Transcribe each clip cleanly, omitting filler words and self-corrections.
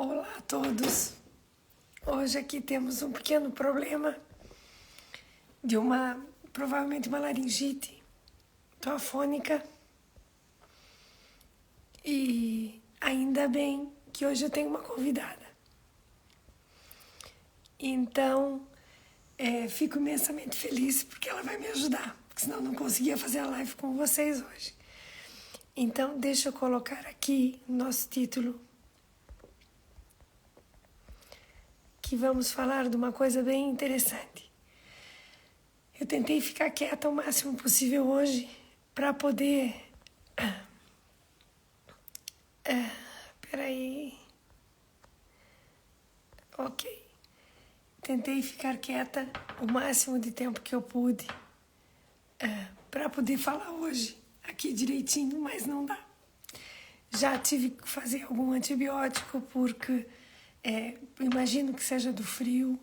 Olá a todos. Hoje aqui temos um pequeno problema de provavelmente uma laringite. Tô afônica e ainda bem que hoje eu tenho uma convidada. Então, fico imensamente feliz porque ela vai me ajudar, porque senão eu não conseguia fazer a live com vocês hoje. Então, deixa eu colocar aqui o nosso título, que vamos falar de uma coisa bem interessante. Eu tentei ficar quieta o máximo possível hoje para poder... Peraí. Ok. Tentei ficar quieta o máximo de tempo que eu pude para poder falar hoje aqui direitinho, mas não dá. Já tive que fazer algum antibiótico porque imagino que seja do frio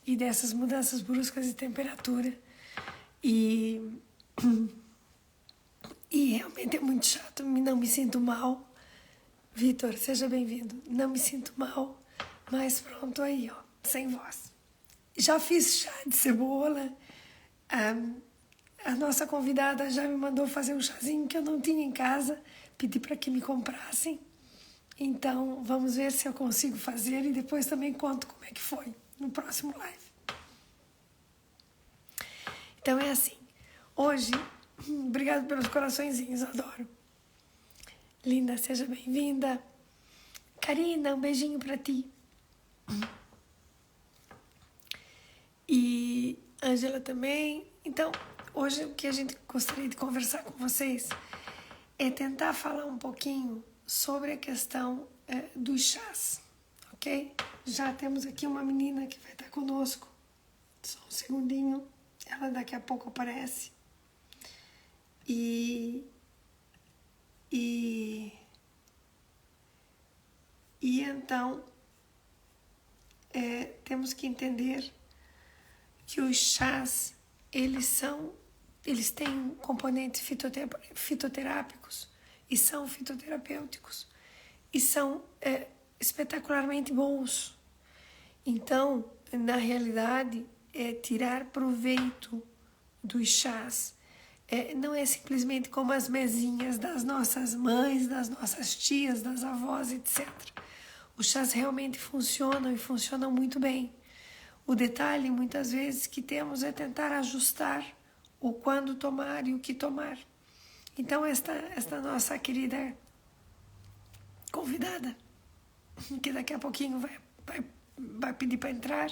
e dessas mudanças bruscas de temperatura. E realmente é muito chato, não me sinto mal. Vitor, seja bem-vindo. Não me sinto mal, mas pronto, aí, ó, sem voz. Já fiz chá de cebola. A nossa convidada já me mandou fazer um chazinho que eu não tinha em casa. Pedi para que me comprassem. Então, vamos ver se eu consigo fazer e depois também conto como é que foi no próximo live. Então, é assim. Hoje, obrigado pelos coraçõezinhos, adoro. Linda, seja bem-vinda. Karina, um beijinho para ti. E Ângela também. Então, hoje o que a gente gostaria de conversar com vocês é tentar falar um pouquinho sobre a questão dos chás, ok? Já temos aqui uma menina que vai estar conosco. Só um segundinho, ela daqui a pouco aparece. E então, temos que entender que os chás, eles têm componentes fitoterápicos e são fitoterapêuticos e são espetacularmente bons. Então, na realidade, tirar proveito dos chás não é simplesmente como as mesinhas das nossas mães, das nossas tias, das avós, etc. Os chás realmente funcionam e funcionam muito bem. O detalhe, muitas vezes, que temos é tentar ajustar o quando tomar e o que tomar. Então, esta nossa querida convidada, que daqui a pouquinho vai pedir para entrar,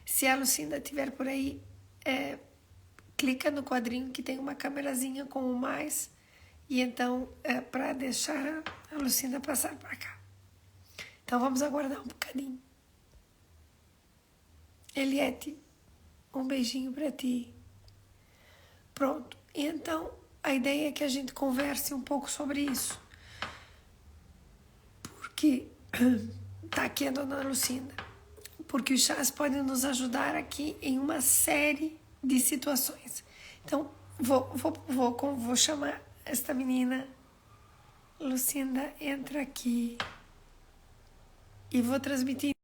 se a Lucinda estiver por aí, clica no quadrinho que tem uma câmerazinha com o mais, e então, para deixar a Lucinda passar para cá. Então, vamos aguardar um bocadinho. Eliette, um beijinho para ti. Pronto. Então, a ideia é que a gente converse um pouco sobre isso. Porque, tá aqui a dona Lucinda, porque os chás podem nos ajudar aqui em uma série de situações. Então, vou chamar esta menina. Lucinda, entra aqui. E vou transmitir.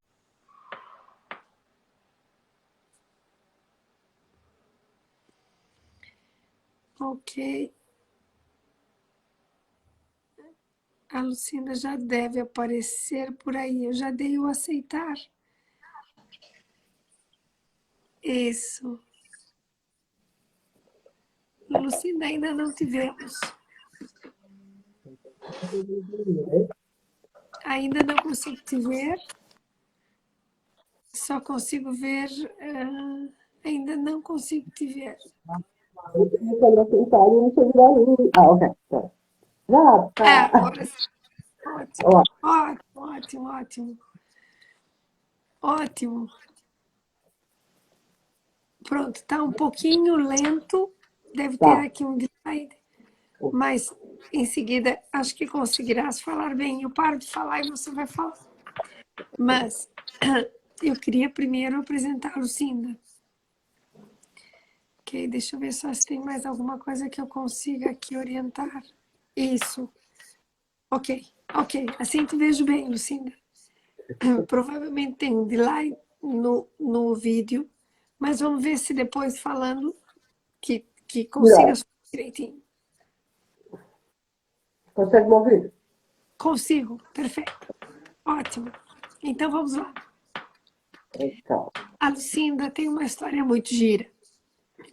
Ok. A Lucinda já deve aparecer por aí. Eu já dei o aceitar. Isso. Lucinda, ainda não tivemos. Ainda não consigo te ver. Só consigo ver. Ainda não consigo te ver. Quando eu sentar, eu não sei virar ali. Ah, ok. Já tá. Agora sim. Ótimo. Ótimo, ótimo, ótimo. Ótimo. Pronto, tá um pouquinho lento. Deve ter aqui um slide. Mas em seguida acho que conseguirás falar bem. Eu paro de falar e você vai falar. Mas eu queria primeiro apresentar a Lucinda. Ok, deixa eu ver só se tem mais alguma coisa que eu consiga aqui orientar. Isso. Ok. Assim te vejo bem, Lucinda. Provavelmente tem um delay no vídeo, mas vamos ver se depois falando que consiga Melhor. direitinho. Consegue-me ouvir? Consigo, perfeito. Ótimo. Então vamos lá. Então, A Lucinda tem uma história muito gira,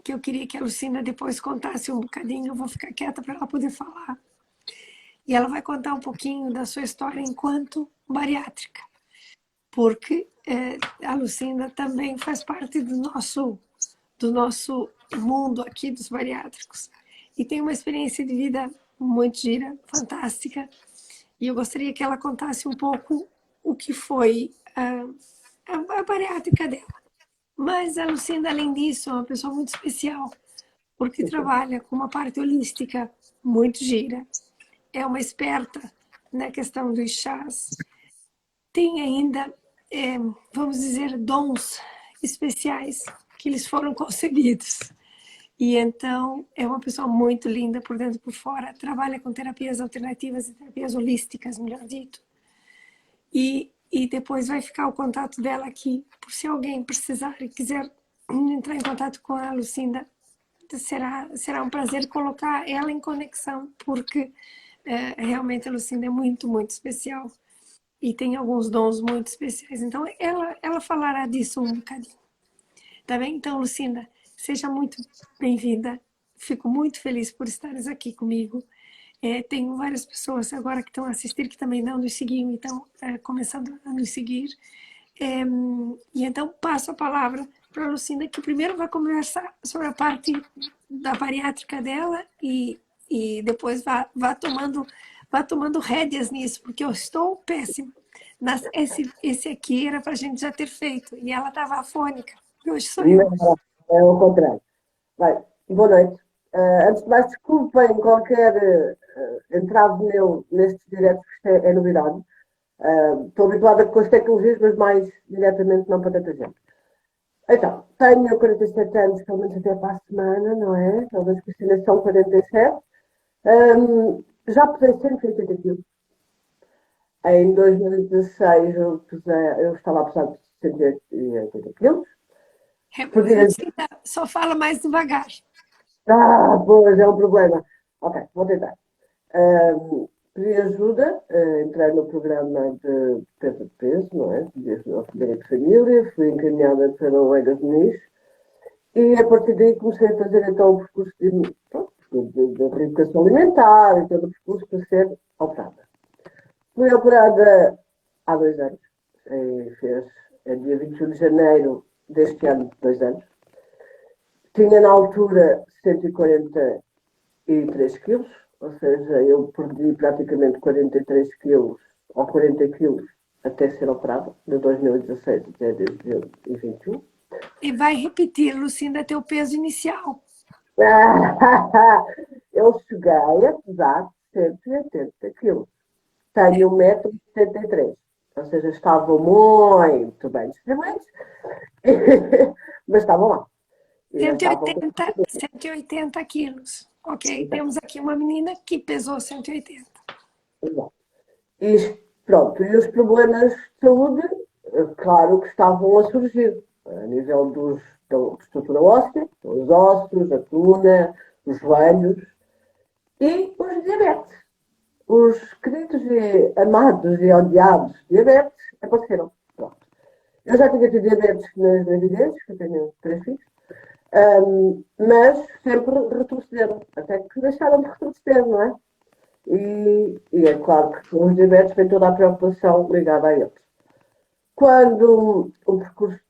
que eu queria que a Lucinda depois contasse um bocadinho. Eu vou ficar quieta para ela poder falar. E ela vai contar um pouquinho da sua história enquanto bariátrica, porque a Lucinda também faz parte do nosso mundo aqui dos bariátricos. E tem uma experiência de vida muito gira, fantástica. E eu gostaria que ela contasse um pouco o que foi a bariátrica dela. Mas a Lucinda, além disso, é uma pessoa muito especial, porque trabalha com uma parte holística muito gira. É uma esperta na questão dos chás. Tem ainda, vamos dizer, dons especiais que lhes foram concedidos. E então é uma pessoa muito linda por dentro e por fora. Trabalha com terapias alternativas e terapias holísticas, melhor dito. E depois vai ficar o contato dela aqui, por se alguém precisar e quiser entrar em contato com a Lucinda, será um prazer colocar ela em conexão, porque realmente a Lucinda é muito, muito especial e tem alguns dons muito especiais. Então ela falará disso um bocadinho. Tá bem? Então, Lucinda, seja muito bem-vinda. Fico muito feliz por estares aqui comigo. Tenho várias pessoas agora que estão a assistir que também não nos seguiam e estão começando a nos seguir. E então passo a palavra para a Lucinda, que primeiro vai conversar sobre a parte da bariátrica dela e depois vá tomando rédeas nisso, porque eu estou péssima. Esse aqui era para a gente já ter feito e ela estava afônica. E hoje sou eu. não, é o contrário. Bem, boa noite. Antes de mais, desculpem qualquer entrave meu nestes diretos, que isto é novidade. Estou habituada com as tecnologias, mas mais diretamente não para tanta gente. Então, tenho 47 anos, pelo menos até para a semana, não é? Talvez que são 47. Já pesei 180 quilos. Em 2016 eu estava a pesar de 180 quilos. Podia... Lucinda, só fala mais devagar. Pois, é um problema. Ok, vou tentar. Pedi ajuda, entrei no programa de perda de peso, não é? Desde a família de família, fui encaminhada pela Oega Muniz e a partir daí comecei a fazer então o percurso de reeducação alimentar e todo o percurso para ser operada. Fui operada há 2 anos, dia 21 de janeiro deste ano, 2 anos. Tinha na altura 143 quilos, ou seja, eu perdi praticamente 43 quilos ou 40 quilos até ser operada, de 2016 até 2021. E vai repetir, Lucinda, teu peso inicial. Eu cheguei a pesar 180 quilos. Tenho 1,73 m, ou seja, estavam muito bem distribuídos, mas estavam lá. 180 quilos. Ok, temos aqui uma menina que pesou 180. Exato. Pronto, e os problemas de saúde, claro que estavam a surgir, a nível da estrutura óssea, os ossos, a coluna, os joelhos e os diabetes. Os queridos e amados e odiados diabetes apareceram. Pronto. Eu já tinha tido diabetes nas gravidezes, que eu tenho 3 filhos, mas sempre retrocederam, até que deixaram de retroceder, não é? E é claro que com os diabetes vem toda a preocupação ligada a eles. Quando o percurso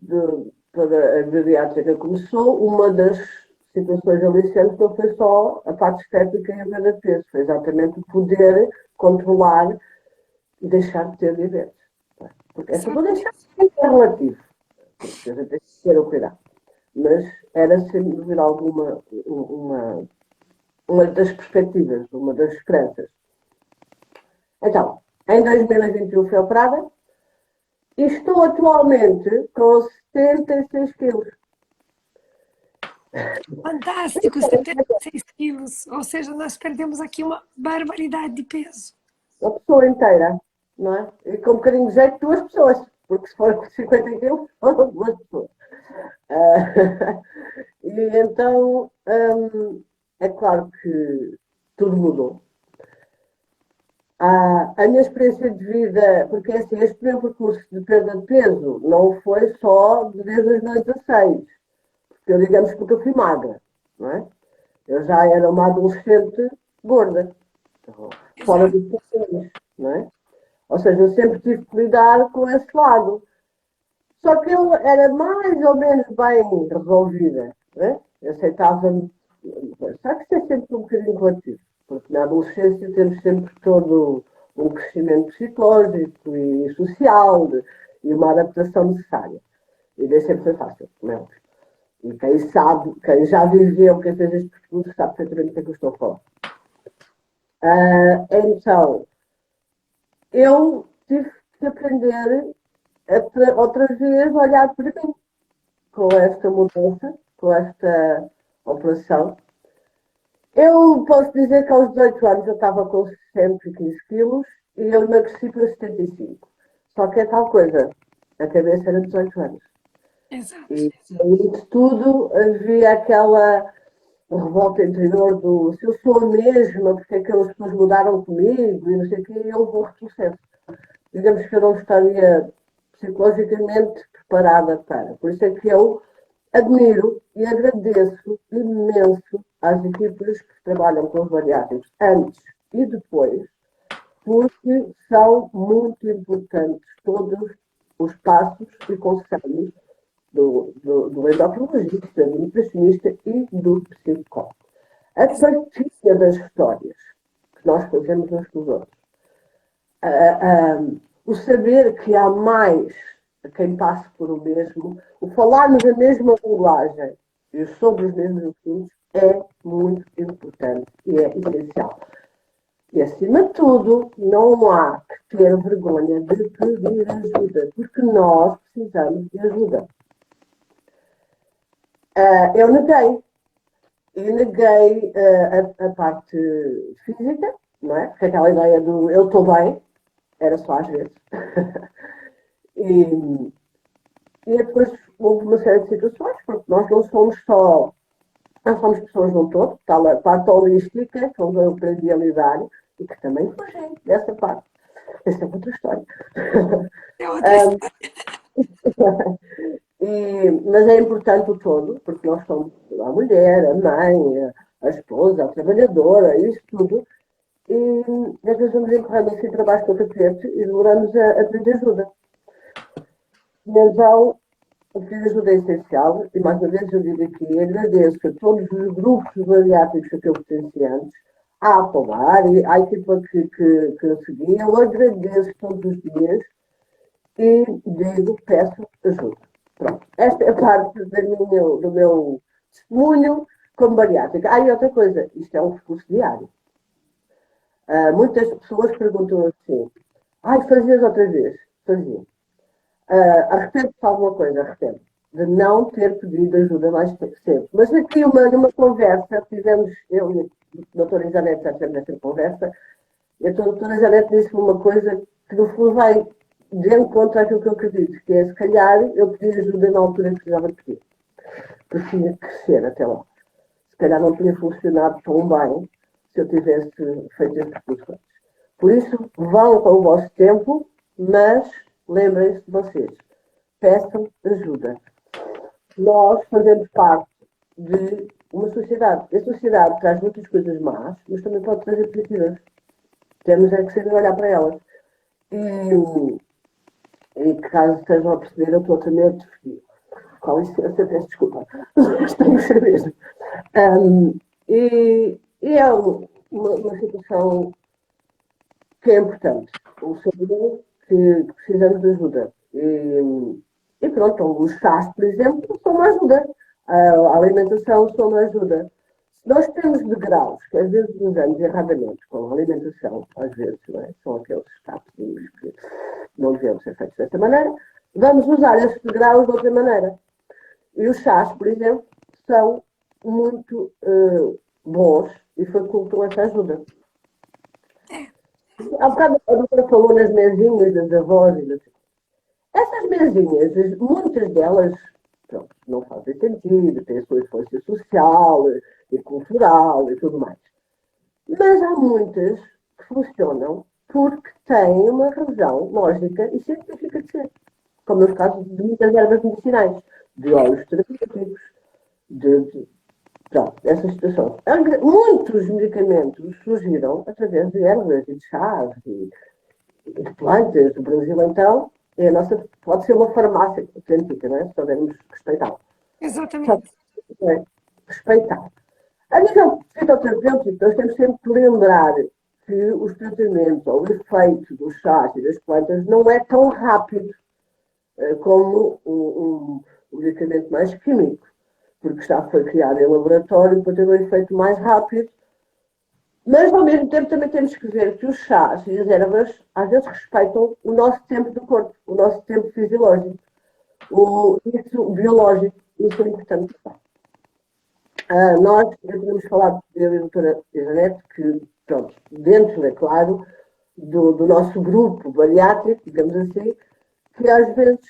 para a bariátrica começou, uma das situações aliciantes não foi só a parte estética e a perda de peso, foi exatamente o poder controlar e deixar de ter diabetes. Porque essa vou deixar de ser relativo, porque a gente tem que ter o cuidado. Mas era, sem dúvida alguma, uma das perspectivas, uma das esperanças. Então, em 2021 fui operada e estou atualmente com 76 quilos. Fantástico, 76 quilos. Ou seja, nós perdemos aqui uma barbaridade de peso. Uma pessoa inteira. não é? E com um bocadinho de jeito, 2 pessoas, porque se for com 50 quilos, foram 2 pessoas. E então, é claro que tudo mudou. A minha experiência de vida, porque assim, este meu percurso de perda de peso não foi só desde 2016, porque eu digamos que nunca fui magra, não é? Eu já era uma adolescente gorda, fora Exato. dos padrões, não é? Ou seja, eu sempre tive que lidar com esse lado. Só que eu era mais ou menos bem resolvida, né? Eu aceitava-me. Só que isto é sempre um bocadinho relativo, porque na adolescência temos sempre todo um crescimento psicológico e social e uma adaptação necessária. E nem sempre foi fácil, como é óbvio. E quem sabe, quem já viveu, quem fez este percurso, sabe perfeitamente o que é que eu estou a falar. Então, eu tive que aprender outra vez a olhar para mim com esta mudança, com esta operação. Eu posso dizer que aos 18 anos eu estava com 115 quilos e eu emagreci para 75. Só que é tal coisa, a cabeça era 18 anos. Exato. E isso tudo havia aquela revolta interior do se eu sou a mesma, porque é que as pessoas mudaram comigo e não sei o quê, e houve um retrocesso. Digamos que eu não estaria psicologicamente preparada para. Por isso é que eu admiro e agradeço imenso às equipas que trabalham com os bariátricos antes e depois, porque são muito importantes todos os passos e conselhos do endocrinologista, do nutricionista e do psicólogo. A partilha das histórias que nós fazemos uns com os outros, o saber que há mais a quem passe por o mesmo, o falarmos a mesma linguagem e sobre os mesmos assuntos é muito importante e é essencial. E, acima de tudo, não há que ter vergonha de pedir ajuda, porque nós precisamos de ajuda. Eu neguei. Eu neguei a parte física, não é? Porque aquela ideia do eu estou bem, era só às vezes. E depois houve uma série de situações, porque nós não somos só, nós somos pessoas num todo, tal a parte holística, que eu aprendi a lidar, e que também fugi dessa parte. Essa é outra história. É outra história. Mas é importante o todo, porque nós somos a mulher, a mãe, a esposa, a trabalhadora, isso tudo. E às vezes vamos empurrando assim trabalho com o tapete e demoramos a pedir ajuda. E então, o pedir ajuda é essencial, e mais uma vez eu digo aqui, agradeço a todos os grupos bariátricos que eu pertenci antes, à Pomar, à equipa que eu segui, eu agradeço todos os dias e digo, peço ajuda. Pronto. Esta é a parte do meu testemunho como bariátrica. E outra coisa, isto é um recurso diário. Muitas pessoas perguntam assim, fazias outra vez? Fazia. Arrependo-se de alguma coisa, arrependo de não ter pedido ajuda mais cedo. Mas aqui numa conversa, tivemos, eu e a doutora Isabel já tivemos essa conversa, e a doutora Isabel disse-me uma coisa que no fundo vai de encontro àquilo que eu acredito, que é se calhar eu pedi ajuda na altura que precisava de pedir. Prefiro crescer até lá. Se calhar não tinha funcionado tão bem se eu tivesse feito estes percurso antes. Por isso, vão com o vosso tempo, mas lembrem-se de vocês. Peçam ajuda. Nós fazemos parte de uma sociedade. A sociedade traz muitas coisas más, mas também pode trazer positivas. Temos é que saber olhar para elas. E caso estejam a perceber, eu estou a tremer de frio. Com licença, peço desculpa. Mas tem que ser mesmo. E é uma situação que é importante. O saber que precisamos de ajuda. E pronto, os chás, por exemplo, são uma ajuda. A alimentação são uma ajuda. Se nós temos degraus, que às vezes usamos erradamente com a alimentação, às vezes, não é? São aqueles capinhos que não devemos ser feitos desta maneira, vamos usar esses degraus de outra maneira. E os chás, por exemplo, são muito bons e facultam essa ajuda. Há bocado a doutora falou nas mesinhas das avós e das... Essas mesinhas, muitas delas, pronto, não fazem sentido, têm a sua influência social e cultural e tudo mais. Mas há muitas que funcionam porque têm uma razão lógica e científica de ser. Como nos casos de muitas ervas medicinais, de óleos terapêuticos, de pronto, essas situações. Muitos medicamentos surgiram através de ervas e de chás e de plantas. O Brasil, então, é a nossa, pode ser uma farmácia autêntica, não é? Se soubermos respeitá-la. Só Exatamente. que é respeitar. A nível fitoterapêutico, nós temos sempre que lembrar que os tratamentos ou o efeito dos chás e das plantas não é tão rápido como um medicamento mais químico, porque foi criado em laboratório para ter um efeito mais rápido. Mas, ao mesmo tempo, também temos que ver que os chás e as ervas, às vezes, respeitam o nosso tempo do corpo, o nosso tempo fisiológico, isso biológico. Isso é importante. Nós já tínhamos falado, eu e a doutora Janete, que, pronto, dentro, é claro, do nosso grupo bariátrico, digamos assim, que às vezes,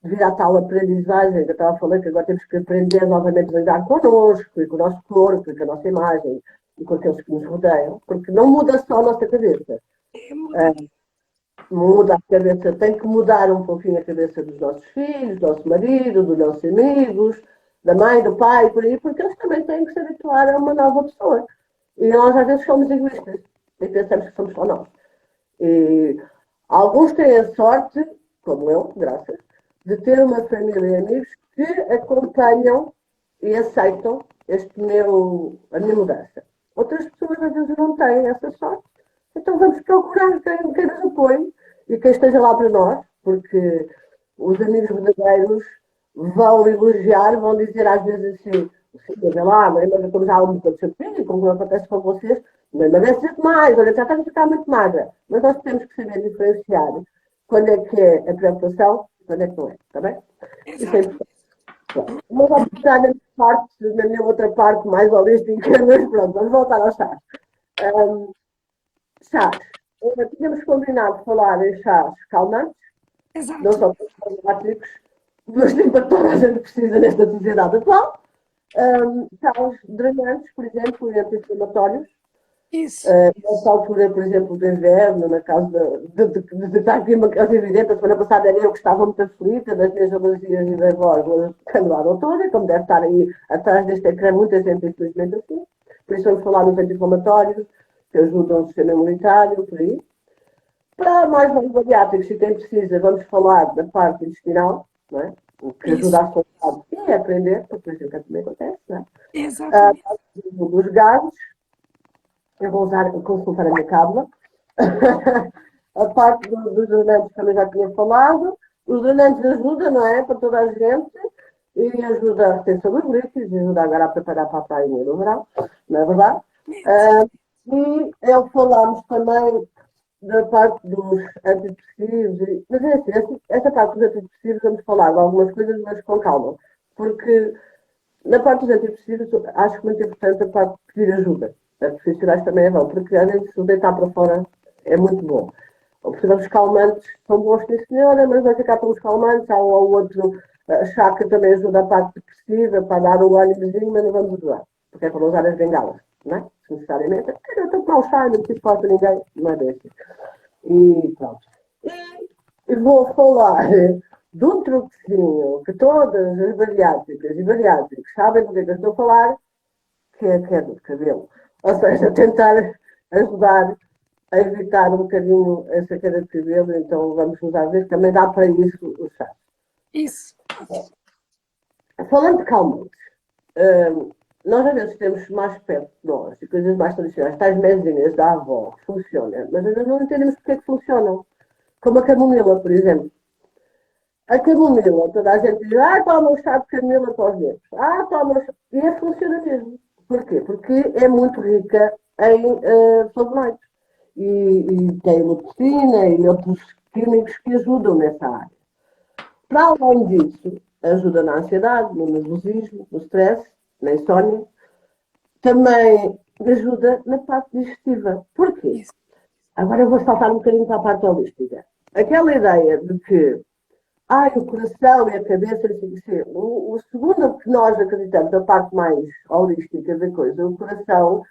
devido à tal aprendizagem que eu estava a falar, que agora temos que aprender novamente a lidar connosco e com o nosso corpo e com a nossa imagem e com aqueles que nos rodeiam, porque não muda só a nossa cabeça. Muda. Muda a cabeça, tem que mudar um pouquinho a cabeça dos nossos filhos, do nosso marido, dos nossos amigos, da mãe, do pai, por aí, porque eles também têm que se habituar a uma nova pessoa. E nós às vezes somos egoístas e pensamos que somos só nós. E alguns têm a sorte, como eu, graças, de ter uma família e amigos que acompanham e aceitam a minha mudança. Outras pessoas às vezes não têm essa sorte. Então vamos procurar quem nos apoie e quem esteja lá para nós, porque os amigos verdadeiros vão elogiar, vão dizer às vezes assim, veja lá, mas como já há um pouco de como acontece com vocês, não emagreces mais, olha, já estás a ficar muito magra. Mas nós temos que saber diferenciar quando é que é a preocupação e quando é que não é, está bem? Isso é Exato. importante. Vamos voltar na minha outra parte mais holística, mas pronto, vamos voltar ao chás. Chás. Tínhamos combinado falar em chás calmantes, não Exato. só para os bariátricos, mas nem para toda a gente precisa nesta sociedade atual. Chás drenantes, por exemplo, e anti-inflamatórios. Isso. Nessa altura, por exemplo, do inverno, na casa de estar aqui uma casa evidente, a semana passada era eu que estava muito aflita das minhas alergias e da voz, canelada toda, como deve estar aí atrás deste ecrã, muita gente, infelizmente, assim. Por isso vamos falar nos anti-inflamatórios, que ajudam o sistema imunitário, por aí. Para mais bariátricos, se quem precisa, vamos falar da parte intestinal, não é? O que ajuda Isso. a soltar e a aprender, porque por exemplo também acontece, não é? Exatamente. Dos gases, eu vou consultar a minha cábula. A parte dos drenantes também já tinha falado. Os drenantes ajudam, não é? Para toda a gente. E ajuda a retenção dos líquidos, e ajuda agora a preparar para a praia no verão, não é verdade? E falámos também da parte dos antidepressivos. Mas é assim, essa parte dos antidepressivos vamos falar de algumas coisas, mas com calma. Porque na parte dos antidepressivos acho muito importante a parte de pedir ajuda. As profissionais também é bom, porque às vezes se o deitar para fora é muito bom. Os calmantes são bons, sim senhora, mas vai ficar pelos calmantes. Há um ou outro chá que também ajuda a parte depressiva, para dar um ânimozinho, mas não vamos ajudar. Porque é para não usar as bengalas, não é? Necessariamente. Eu estou a tomar um chá, não preciso falar para ninguém, não é desse. E pronto. E vou falar de um truquezinho que todas as bariátricas e bariátricos sabem do que eu estou a falar, que é a queda de cabelo. Ou seja, tentar ajudar a evitar um bocadinho essa queda de cabelo, então vamos usar ver, também dá para isso o chá. Isso. Falando de calmantes, nós às vezes temos mais perto de nós e coisas mais tradicionais, tais mesinhas da avó, que funcionam, mas ainda não entendemos porque é que funcionam. Como a camomila, por exemplo. A camomila, toda a gente diz, toma um chá de camomila para os dedos. Toma um chá. E funciona mesmo. Porquê? Porque é muito rica em flavonoides. E tem leucina e outros químicos que ajudam nessa área. Para além disso, ajuda na ansiedade, no nervosismo, no stress, na insónia. Também ajuda na parte digestiva. Porquê? Isso. Agora eu vou saltar um bocadinho para a parte holística. Aquela ideia de que o coração e a cabeça, o segundo que nós acreditamos, a parte mais holística da coisa, o coração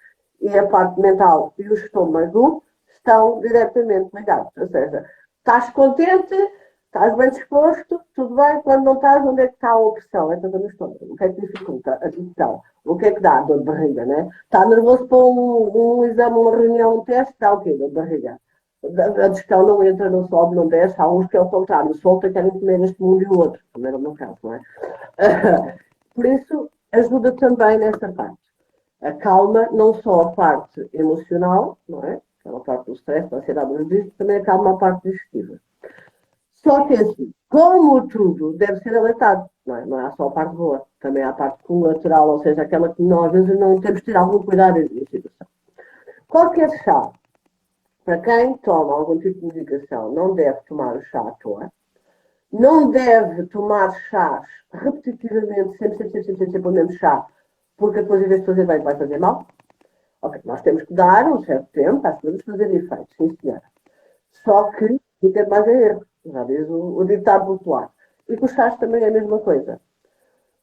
e a parte mental e o estômago estão diretamente ligados. Ou seja, estás contente, estás bem disposto, tudo bem, quando não estás, onde é que está a opressão? É toda no estômago. O que é que dificulta a digestão? O que é que dá? Dor de barriga, né? Está nervoso para um exame, uma reunião, um teste, dá o quê? Dor de barriga. A digestão não entra, não sobe, não desce. Há uns que é o contrário, solta, querem comer este mundo e o outro. Também era o meu caso, não é? Por isso, ajuda também nessa parte. Acalma não só a parte emocional, não é? Aquela parte do stress, da ansiedade, mas também acalma a parte digestiva. Só que assim, como tudo deve ser alertado, não é? Não há só a parte boa, também há a parte colateral, ou seja, aquela que nós às vezes não temos de ter algum cuidado em situação. Qualquer chá, para quem toma algum tipo de medicação, não deve tomar o chá à toa, não deve tomar chás repetitivamente, sempre o mesmo chá, porque depois, em vez de fazer bem, vai fazer mal. Ok, nós temos que dar um certo tempo para as coisas fazerem efeito, sim senhora. Só que fica mais a erro, já diz o ditado popular. E com os chás também é a mesma coisa.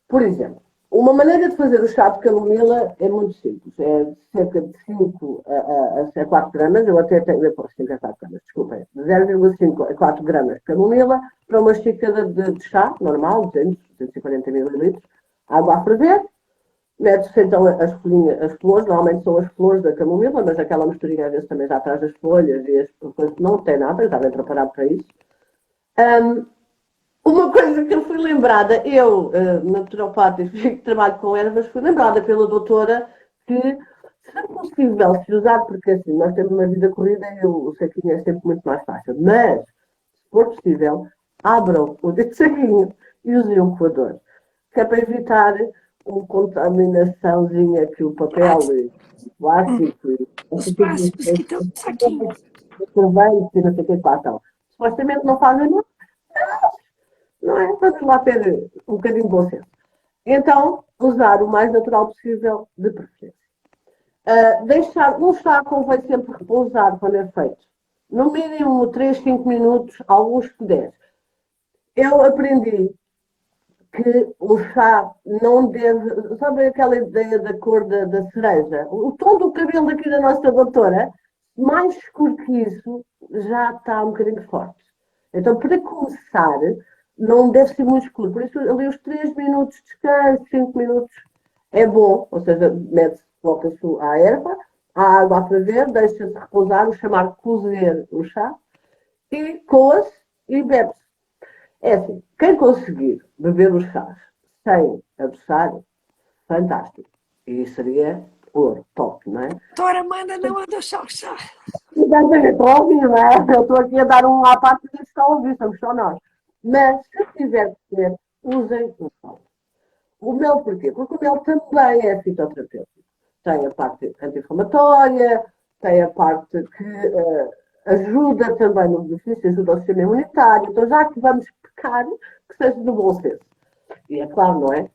Por exemplo, uma maneira de fazer o chá de camomila é muito simples. É de cerca de 5 a 4 gramas, eu até tenho, depois 5 a 4 gramas, desculpem, de 0,5 a 4 gramas de camomila para uma xícara de chá normal, 240 mililitros, água a ferver, mete-se então as flores, normalmente são as flores da camomila, mas aquela misturinha às vezes também já traz as folhas e as coisas, não tem nada, já vem preparado para isso. Uma coisa que eu fui lembrada, eu, naturopata que trabalho com ervas, fui lembrada pela doutora que se é possível se usar, porque assim, nós temos uma vida corrida e o saquinho é sempre muito mais fácil, mas se for possível, abram o dito saquinho e usem um coador, que é para evitar uma contaminaçãozinha que o papel e o plástico e Os plásticos que estão no saquinho. sorvete e não sei o que façam. Supostamente não fazem nada, não é? Vamos lá ter um bocadinho de bom senso. Então, usar o mais natural possível, de preferência. Deixar, um chá convém sempre repousar quando é feito. No mínimo 3, 5 minutos, alguns que 10. Eu aprendi que o chá não deve. Sabe aquela ideia da cor da cereja? O tom do cabelo aqui da nossa doutora, mais escuro que isso, já está um bocadinho forte. Então, para começar, não deve ser muito escuro. Por isso, ali os 3 minutos de descanso, 5 minutos, é bom. Ou seja, mete-se, coloca-se à erva, a água a ferver, deixa-se repousar, o chamar cozer o chá, e coa-se e bebe-se. É assim, quem conseguir beber os chás sem adoçar, fantástico. E seria ouro, top, não é? Doutora, manda não adoçar o chá. Exatamente, estou a ouvir, não é? Eu estou aqui a dar um à parte que está a ouvir, somos só nós. Mas, se tiver que ter, usem o mel. O mel porquê? Porque o mel também é fitoterapêutico. Tem a parte anti-inflamatória, tem a parte que ajuda também no benefício, ajuda o sistema imunitário. Então, já que vamos pecar, que seja no bom senso. E é claro, não é?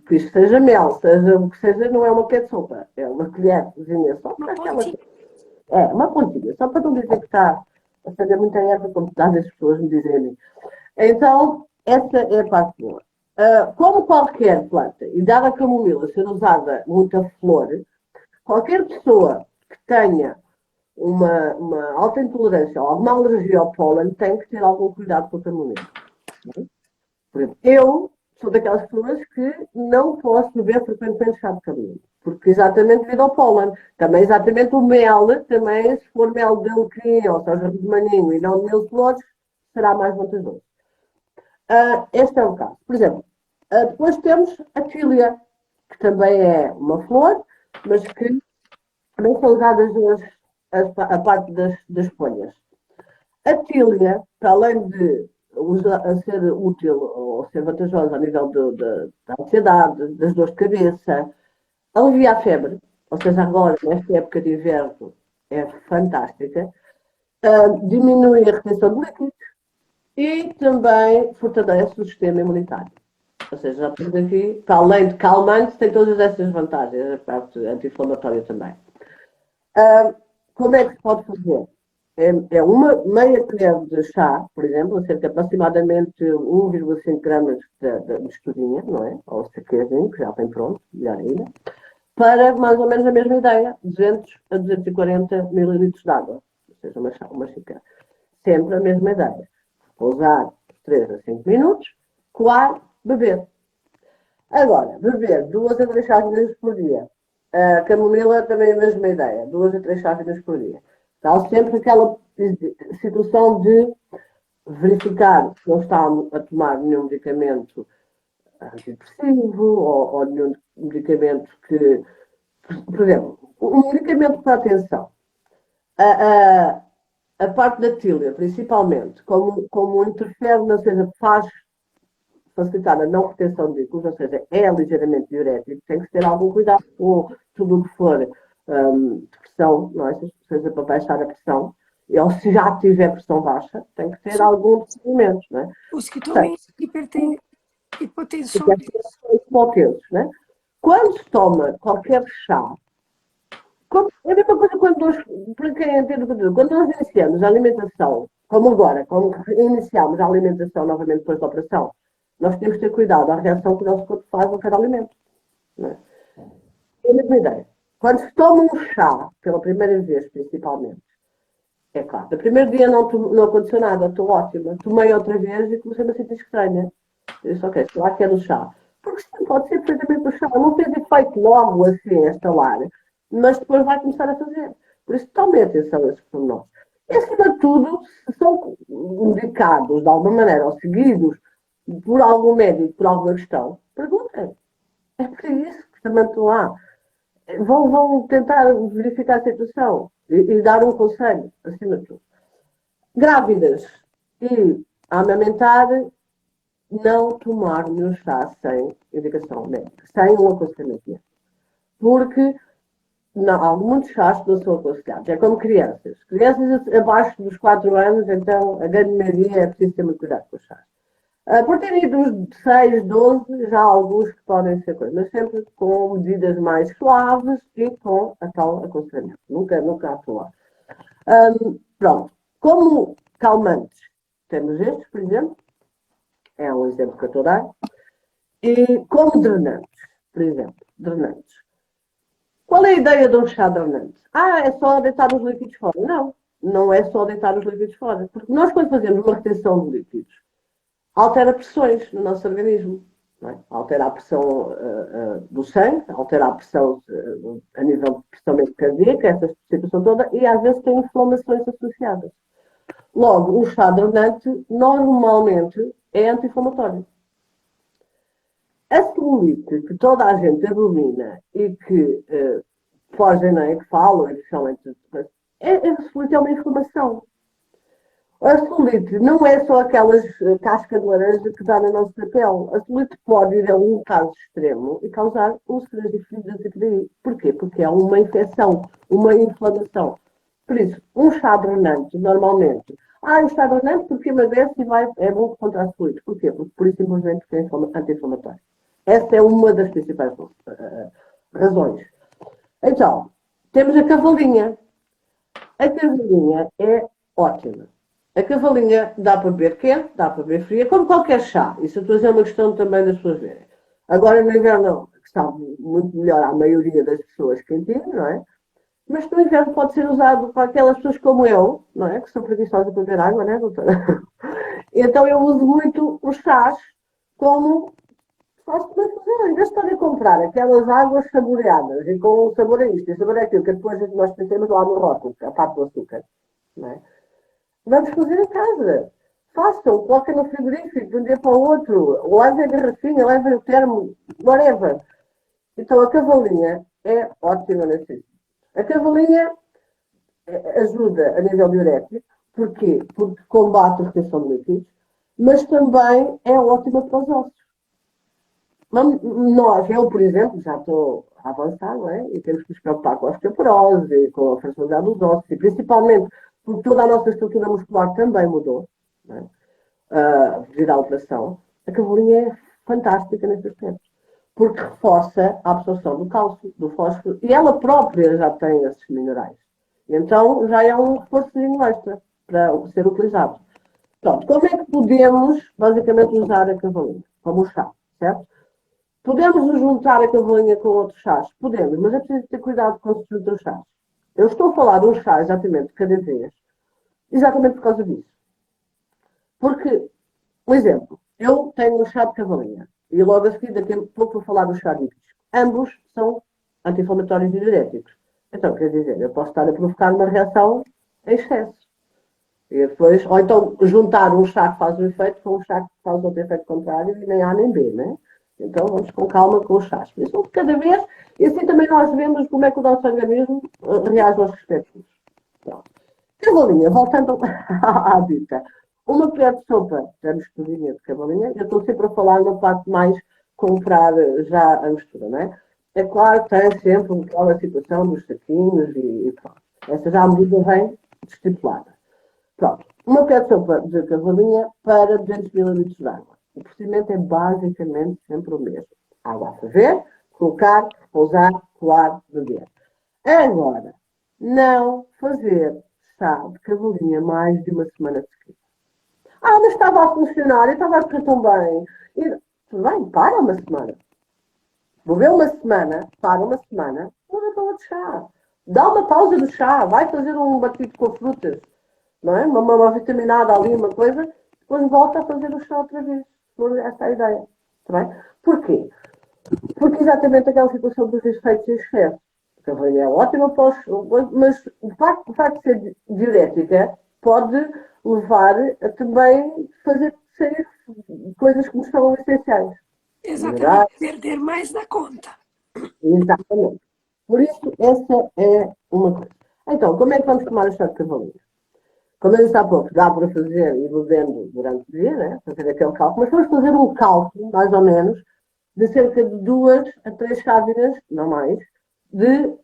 Que isto seja mel, seja o que seja, não é uma pé de sopa, é uma colherzinha só para aquela. É, uma pontinha, só para não dizer que está a fazer muita erva, como as pessoas me dizem. Então, essa é a parte boa. Como qualquer planta, e dada a camomila ser usada muita flor, qualquer pessoa que tenha uma alta intolerância ou alguma alergia ao pólen tem que ter algum cuidado com a camomila. Por exemplo, eu sou daquelas pessoas que não posso beber frequentemente chá de camomila. Porque exatamente devido ao pólen. Também exatamente o mel, também se for mel de alecrim, ou seja, de maninho e não de mel de flores, será mais vantajoso. Este é o caso. Por exemplo, depois temos a tília, que também é uma flor, mas que também são usadas a parte das folhas. A tília, para além de ser útil ou ser vantajosa a nível da ansiedade, das dores de cabeça, alivia a febre, ou seja, agora, nesta época de inverno, é fantástica, diminui a retenção de líquidos e também fortalece o sistema imunitário. Ou seja, já temos aqui, para além de calmante, tem todas essas vantagens, a parte anti-inflamatória também. como é que se pode fazer? É uma meia colher de chá, por exemplo, cerca de aproximadamente 1,5 gramas de misturinha, não é? Ou saquezinho, que já vem pronto, melhor ainda, para mais ou menos a mesma ideia, 200 a 240 mililitros de água, ou seja, uma xícara. Sempre a mesma ideia. Pousar 3 a 5 minutos, coar, beber. Agora, beber 2 a 3 chávenas por dia. A camomila também é a mesma ideia, 2 a 3 chávenas por dia. Está sempre aquela situação de verificar se não está a tomar nenhum medicamento antidepressivo ou nenhum medicamento que, por exemplo, um medicamento para a atenção. A parte da tília, principalmente, como interfere, ou seja, faz facilitar a não retenção de líquidos, ou seja, é ligeiramente diurético, tem que ter algum cuidado com tudo o que for pressão, não é? Seja para baixar a pressão, ou se já tiver pressão baixa, tem que ter algum procedimento, não é? Os que tomam hipotensores. Hipotensos, não é? Quando se toma qualquer chá, é a mesma coisa quando nós, para quem entende o que eu digo, quando nós iniciamos a alimentação, como agora, como iniciamos a alimentação novamente depois da operação, nós temos que ter cuidado à reação que o nosso corpo faz a cada alimento. Não é? É a mesma ideia. Quando se toma um chá, pela primeira vez principalmente, é claro, no primeiro dia não aconteceu nada, estou ótima. Tomei outra vez e comecei-me a sentir estranha. Eu disse, ok, será que é do chá? Porque sim, pode ser perfeitamente do chá. Não fez efeito logo assim a estalar, mas depois vai começar a fazer. Por isso, tomem atenção a esses pormenores. E, acima de tudo, se são indicados de alguma maneira ou seguidos por algum médico, por alguma questão, perguntem. É por isso que também estão lá. Vão tentar verificar a situação e dar um conselho, acima de tudo. Grávidas e a amamentar, não tomar nenhum chá sem indicação médica, sem um aconselhamento. Porque há muitos chás que não são aconselhados. É como crianças. Crianças abaixo dos 4 anos, então a grande maioria é preciso ter muito cuidado com os chás. Por terem dos 6, 12, já há alguns que podem ser coisas, mas sempre com medidas mais suaves e com a tal aconselhamento. Nunca atuar. Pronto. Como calmantes, temos estes, por exemplo. É um exemplo que eu estou a dar. E como drenantes, por exemplo. Drenantes. Qual é a ideia de um chá drenante? É só deitar os líquidos fora. Não, não é só deitar os líquidos fora. Porque nós, quando fazemos uma retenção de líquidos, altera pressões no nosso organismo. Não é? Altera a pressão do sangue, altera a pressão a nível de pressão cardíaca, essa situação toda, e às vezes tem inflamações associadas. Logo, o chá drenante normalmente é anti-inflamatório. A celulite, que toda a gente abomina e que fogem, não é? Que falam, especialmente, a celulite é uma inflamação. A celulite não é só aquelas cascas de laranja que dá na nossa pele. A celulite pode ir a um caso extremo e causar úlceras e feridas e por aí. Porquê? Porque é uma infecção, uma inflamação. Por isso, um chá drenante, normalmente. Um chá drenante porque emagrece e é bom contra a celulite. Porquê? Porque, por isso, simplesmente, é anti-inflamatório. Essa é uma das principais razões. Então, temos a cavalinha. A cavalinha é ótima. A cavalinha dá para beber quente, dá para beber fria, como qualquer chá. Isso é uma questão também das pessoas verem. Agora, no inverno, que está muito melhor à maioria das pessoas quentinho, não é? Mas no inverno pode ser usado para aquelas pessoas como eu, não é? Que são preguiçosas para beber água, não é, doutora? Então eu uso muito os chás como faço para fazer. Em vez de estarem a comprar aquelas águas saboreadas e com um sabor a isto e sabor a aquilo, que depois nós pensamos lá no rótulo, a parte do açúcar, não é? Vamos fazer em casa. Façam, coloquem no frigorífico de um dia para o outro, levem a garrafinha, levem o termo, whatever. Então a cavalinha é ótima nesse sentido. A cavalinha ajuda a nível diurético. Porquê? Porque combate a retenção de líquidos, mas também é ótima para os ossos. Eu, por exemplo, já estou a avançar, não é? E temos que nos preocupar com a osteoporose, com a fragilidade dos ossos, e principalmente porque toda a nossa estrutura muscular também mudou, não é? Devido à operação. A cavalinha é fantástica nesse aspecto, porque reforça a absorção do cálcio, do fósforo, e ela própria já tem esses minerais. Então já é um reforçozinho extra para ser utilizado. Pronto, como é que podemos basicamente usar a cavalinha? Como um chá, certo? Podemos juntar a cavalinha com outros chás? Podemos, mas é preciso ter cuidado com se juntam chás. Eu estou a falar de um chá exatamente de cada vez, exatamente por causa disso. Porque, por exemplo, eu tenho um chá de cavalinha e logo a seguir, daqui a pouco, vou falar do chá de hibisco. Ambos são anti-inflamatórios e diuréticos. Então, quer dizer, eu posso estar a provocar uma reação em excesso. E depois, ou então juntar um chá que faz um efeito com um chá que faz outro efeito contrário e nem A nem B, né? Então vamos com calma com os chás. Por isso, um de cada vez, e assim também nós vemos como é que o nosso organismo reage aos respectivos. Pronto. Cavalinha, voltando à dita. Uma colher de sopa da misturinha de cavalinha, eu estou sempre a falar na parte mais comprar já a mistura, não é? É claro que tem sempre aquela situação dos saquinhos e pronto. Essa já a medida vem estipulada. Pronto. Uma colher de sopa de cavalinha para 200 ml de água. O procedimento é basicamente sempre o mesmo. Água a ferver, colocar, repousar, coar, beber. Agora, não fazer chá de cavalinha mais de uma semana seguida. Ah, mas estava a funcionar, eu estava a correr tão bem. E, tudo bem, para uma semana. Vou ver uma semana, para uma semana, muda para outro chá. Dá uma pausa do chá, vai fazer um batido com frutas, não é? Uma vitaminada ali, uma coisa, depois volta a fazer o chá outra vez. Essa é a ideia. Tá bem? Porquê? Porque exatamente aquela situação dos efeitos em excesso. A cavalinha é ótima, mas o facto de ser diurética pode levar a também fazer sair coisas que nos são essenciais. Exatamente, perder mais da conta. Exatamente. Por isso, essa é uma coisa. Então, como é que vamos tomar o chá de cavalinha? Como eu disse há pouco, dá para fazer e bebendo durante o dia, né? Fazer aquele cálculo, mas vamos fazer um cálculo, mais ou menos, de cerca de 2 a 3 chávenas, não mais,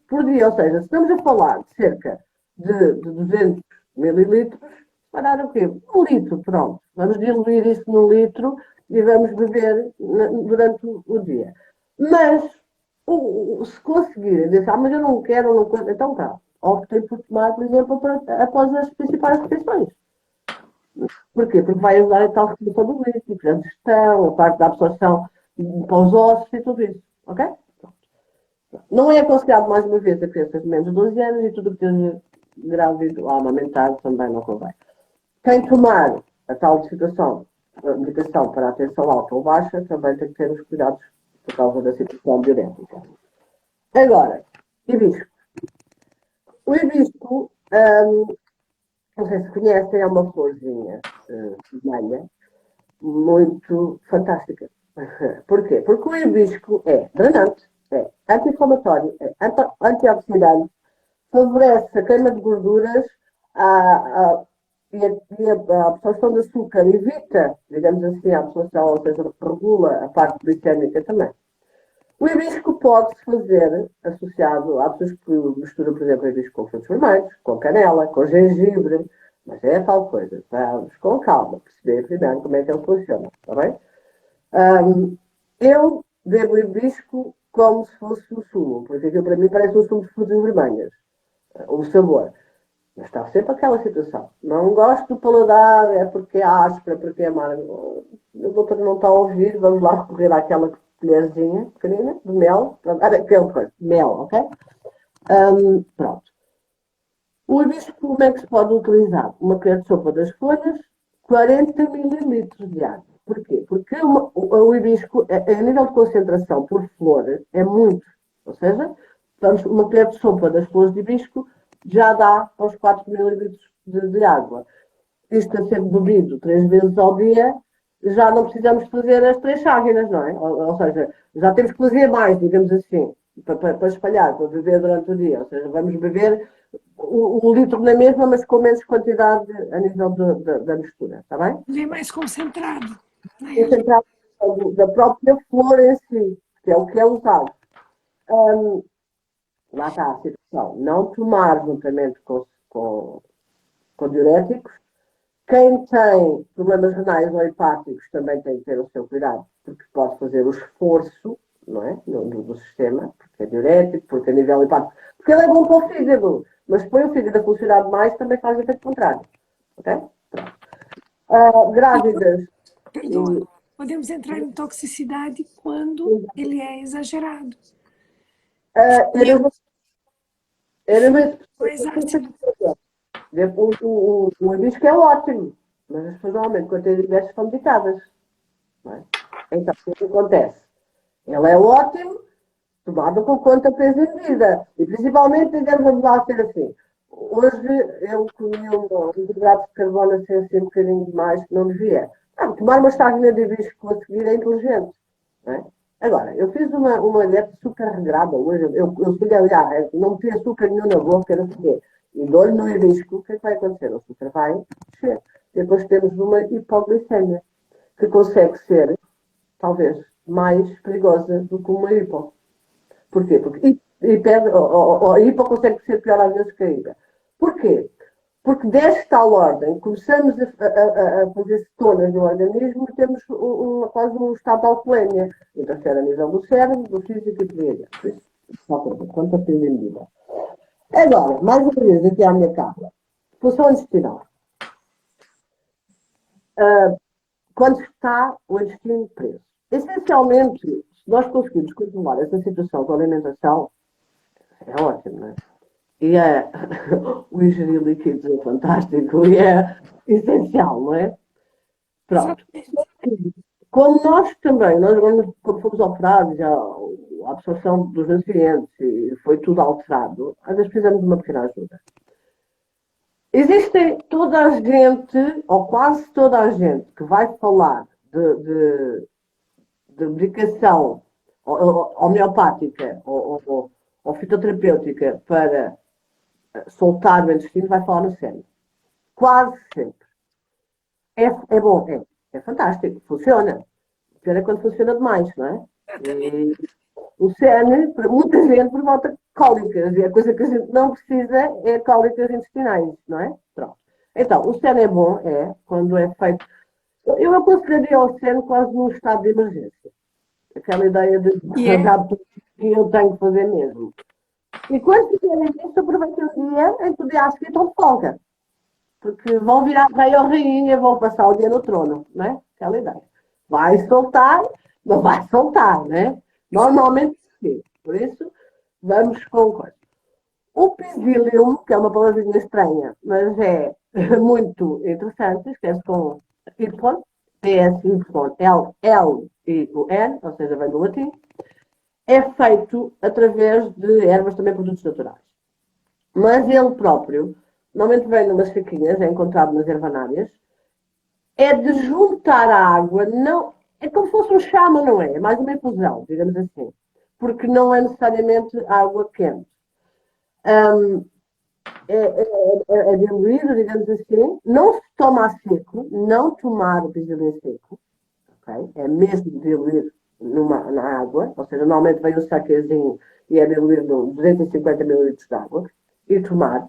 por dia. Ou seja, se estamos a falar de cerca de 200 mililitros, para dar o quê? 1 litro, pronto. Vamos diluir isso num litro e vamos beber durante o dia. Mas, se conseguirem dizer, mas eu não quero, não quero, então cá, optem por tomar, por exemplo, após as principais refeições. Porquê? Porque vai ajudar a tal redução do líquido, a digestão, a parte da absorção para os ossos e tudo isso. Ok? Não é aconselhado, mais uma vez, a crianças de menos de 12 anos e tudo o que esteja grávido a amamentar também não convém. Quem tomar a tal situação, a medicação para a tensão alta ou baixa, também tem que ter os cuidados por causa da situação diurética. Agora, hibisco. O hibisco, não sei se conhecem, é uma florzinha vermelha, muito fantástica. Porquê? Porque o hibisco é drenante, é anti-inflamatório, é antioxidante, favorece a queima de gorduras e a absorção de açúcar, evita, digamos assim, a absorção, ou seja, regula a parte glicémica também. O hibisco pode-se fazer associado a pessoas que misturam, por exemplo, hibisco com frutos vermelhos, com canela, com gengibre, mas é a tal coisa. Vamos com calma, perceber primeiro como é que ele funciona, está bem? Eu bebo hibisco como se fosse um sumo, porque aquilo para mim parece um sumo de frutas vermelhas, o sabor. Mas está sempre aquela situação. Não gosto do paladar, é porque é áspero, é porque é amargo. O doutor não está a ouvir, vamos lá recorrer àquela colherzinha pequenina de mel, para dar aquele coisa, mel, ok? Pronto. O hibisco, como é que se pode utilizar? Uma colher de sopa das folhas, 40 mililitros de água. Porquê? Porque o hibisco, a nível de concentração por flor, é muito. Ou seja, uma colher de sopa das flores de hibisco já dá aos 4 mililitros de água. Isto a ser bebido 3 vezes ao dia, já não precisamos fazer as 3 chávenas, não é? Ou seja, já temos que fazer mais, digamos assim, para espalhar, para beber durante o dia. Ou seja, vamos beber o litro na mesma, mas com menos quantidade a nível da mistura, está bem? Bem mais concentrado. Concentrado da própria flor em si, que é o que é usado. Lá está a situação. Não tomar juntamente com diuréticos. Quem tem problemas renais ou hepáticos também tem que ter o seu cuidado, porque pode fazer o esforço, não é? Do sistema, porque é diurético, porque a nível hepático. Porque ele é bom para o fígado. Mas se põe o fígado a funcionar demais, também faz o efeito contrário. Ok? Pronto. Grávidas. Perdoa. Podemos entrar em toxicidade quando ele é exagerado. Era mais. Mais ácido. O hibisco é ótimo, mas as pessoas normalmente, quando têm diversas, são dedicadas. Não é? Então, o que acontece? Ele é ótimo, tomado com conta peso e medida. E principalmente, vamos lá ser assim. Hoje eu comi um hidrato de carbono assim um bocadinho demais que não devia. Tomar uma estagna de hibisco a seguir é inteligente. Não é? Agora, eu fiz uma dieta super regrada hoje. Eu fui aliás, não meti açúcar nenhum na boca, não sei o quê. E dou-lhe no hibisco, o que é que vai acontecer? O açúcar vai descer. Depois temos uma hipoglicemia, que consegue ser, talvez, mais perigosa do que uma hipo. Porquê? Porque a hipo consegue ser pior às vezes que a hiper. Porquê? Porque desta tal ordem, começamos a fazer cetonas no organismo e temos quase um estado de alcoolemia. Então, a nível do cérebro, do físico e do DNA. Por isso, só coisa, quanto a peso em medida. Agora, mais uma vez, aqui à minha cábula. Função intestinal. Quando está o intestino preso. Essencialmente, se nós conseguirmos controlar essa situação com a alimentação, é ótimo, não é? E o ingerir líquidos é fantástico e é essencial, não é? Pronto. Como nós também, quando fomos operados, já a absorção dos nutrientes e foi tudo alterado, às vezes precisamos de uma pequena ajuda. Existe toda a gente, ou quase toda a gente, que vai falar de medicação homeopática ou fitoterapêutica para soltar o intestino, vai falar no cérebro. Quase sempre. É bom, é fantástico, funciona. O pior é quando funciona demais, não é? E o CN, para muita gente, provoca cólicas. E a coisa que a gente não precisa é cólicas intestinais, não é? Pronto. Então, o CN é bom, quando é feito. Eu aconselharia o CN quase num estado de emergência. Aquela ideia de que eu tenho que fazer mesmo. E quando fizerem isso, aproveitem o dia em que o dia a seguir estão de folga. Porque vão virar rei ou rainha, vão passar o dia no trono, não é? Aquela ideia. Vai soltar, não vai soltar, né? Normalmente sim. Por isso, vamos com coisa. O psyllium, que é uma palavrinha estranha, mas é muito interessante, esquece com Y, P-S-Y-L-L e o N, ou seja, vem do latim, é feito através de ervas, também produtos naturais. Mas ele próprio, normalmente vem numas saquinhas, é encontrado nas ervanárias, é de juntar a água, não, é como se fosse um chá, mas não é, é mais uma infusão, digamos assim, porque não é necessariamente água quente. É diluído, digamos assim, não se toma a seco, não tomar o pisilin seco, okay? É mesmo diluído na água, ou seja, normalmente vem um saquezinho e é diluído 250 ml de água, e tomar.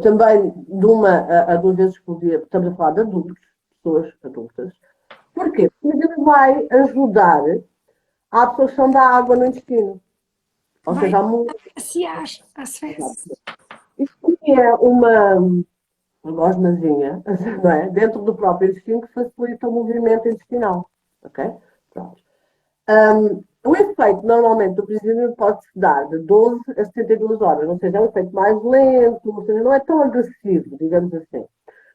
Também de 1 a 2 vezes por dia, estamos a falar de adultos, pessoas adultas. Porquê? Porque ele vai ajudar a absorção da água no intestino. Ou seja, há muito. As fezes. Isso é uma gosmazinha, não é? Dentro do próprio intestino que facilita o movimento intestinal. Ok? Pronto. O efeito, normalmente, do prisioneiro pode-se dar de 12 a 72 horas, ou seja, é um efeito mais lento, ou seja, não é tão agressivo, digamos assim.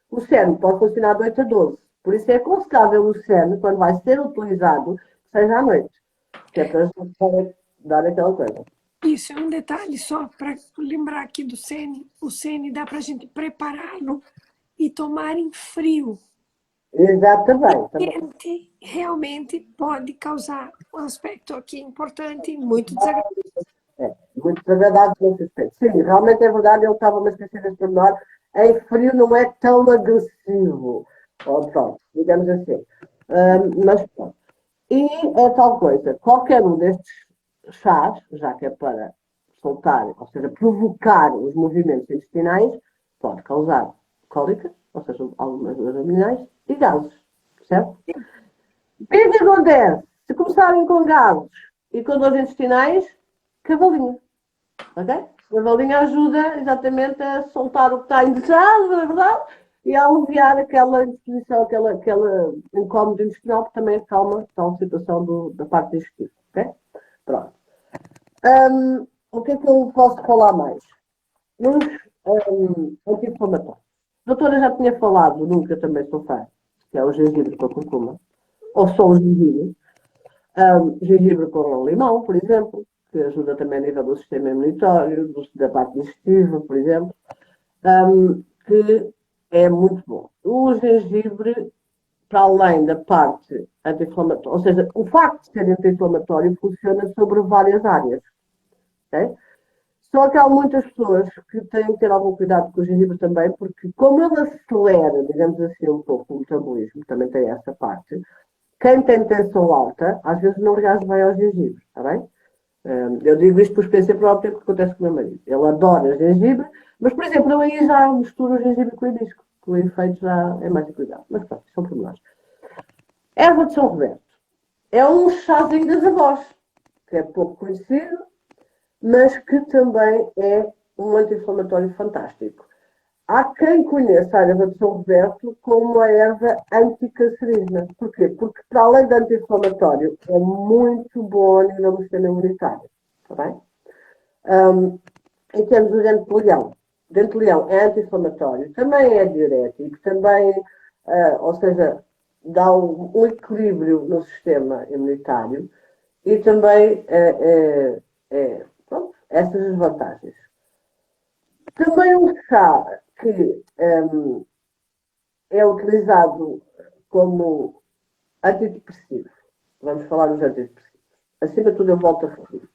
O CERN pode funcionar de 8 a 12. Por isso é aconselhável o CERN, quando vai ser utilizado, que seja à noite. Que é para dar aquela coisa. Isso é um detalhe só para lembrar aqui do CN. O CN dá para a gente prepará-lo e tomar em frio. Exatamente. Quente realmente pode causar um aspecto aqui importante, muito desagradável. Muito desagradável nesse aspecto. Sim, realmente é verdade, eu estava a esquecer desse pormenor. Em frio não é tão agressivo. Pronto, digamos assim. Mas pronto. E é tal coisa, qualquer um destes chás, já que é para soltar, ou seja, provocar os movimentos intestinais, pode causar cólica, ou seja, algumas dores abdominais, e gases, certo? O que é que acontece? Se começarem com gases e com dores intestinais, cavalinho, ok? A valinha ajuda exatamente a soltar o que está indesejado, na verdade, e a aliviar aquela indisposição, aquela incómodo intestinal, que também acalma tal situação da parte digestiva. Ok? Pronto. O que é que eu posso falar mais? Nos anti-inflamatórios. A doutora já tinha falado, nunca também sou fã, que é o gengibre com a curcuma, ou só o gengibre. Gengibre com limão, por exemplo, que ajuda também a nível do sistema imunitário, da parte digestiva, por exemplo, que é muito bom. O gengibre, para além da parte anti-inflamatória, ou seja, o facto de ser anti-inflamatório funciona sobre várias áreas. Okay? Só que há muitas pessoas que têm que ter algum cuidado com o gengibre também, porque como ele acelera, digamos assim, um pouco o metabolismo, também tem essa parte, quem tem tensão alta, às vezes não reage bem ao gengibre, está bem? Eu digo isto por experiência própria, porque acontece com o meu marido. Ele adora gengibre, mas, por exemplo, eu aí já misturo o gengibre com o hibisco, que o efeito já é mais equilibrado. Mas pronto, são pormenores. Erva de São Roberto. É um chazinho das avós, que é pouco conhecido, mas que também é um anti-inflamatório fantástico. Há quem conheça a erva de São Roberto como uma erva anticancerígena. Porquê? Porque, para além de anti-inflamatório, é muito bom a nível do sistema imunitário. Está bem? E temos o dente de leão. O dente de leão é anti-inflamatório, também é diurético, também, ou seja, dá um equilíbrio no sistema imunitário e também pronto, essas as vantagens. Também um chá que é utilizado como antidepressivo. Vamos falar dos antidepressivos. Acima de tudo, eu volto a referir.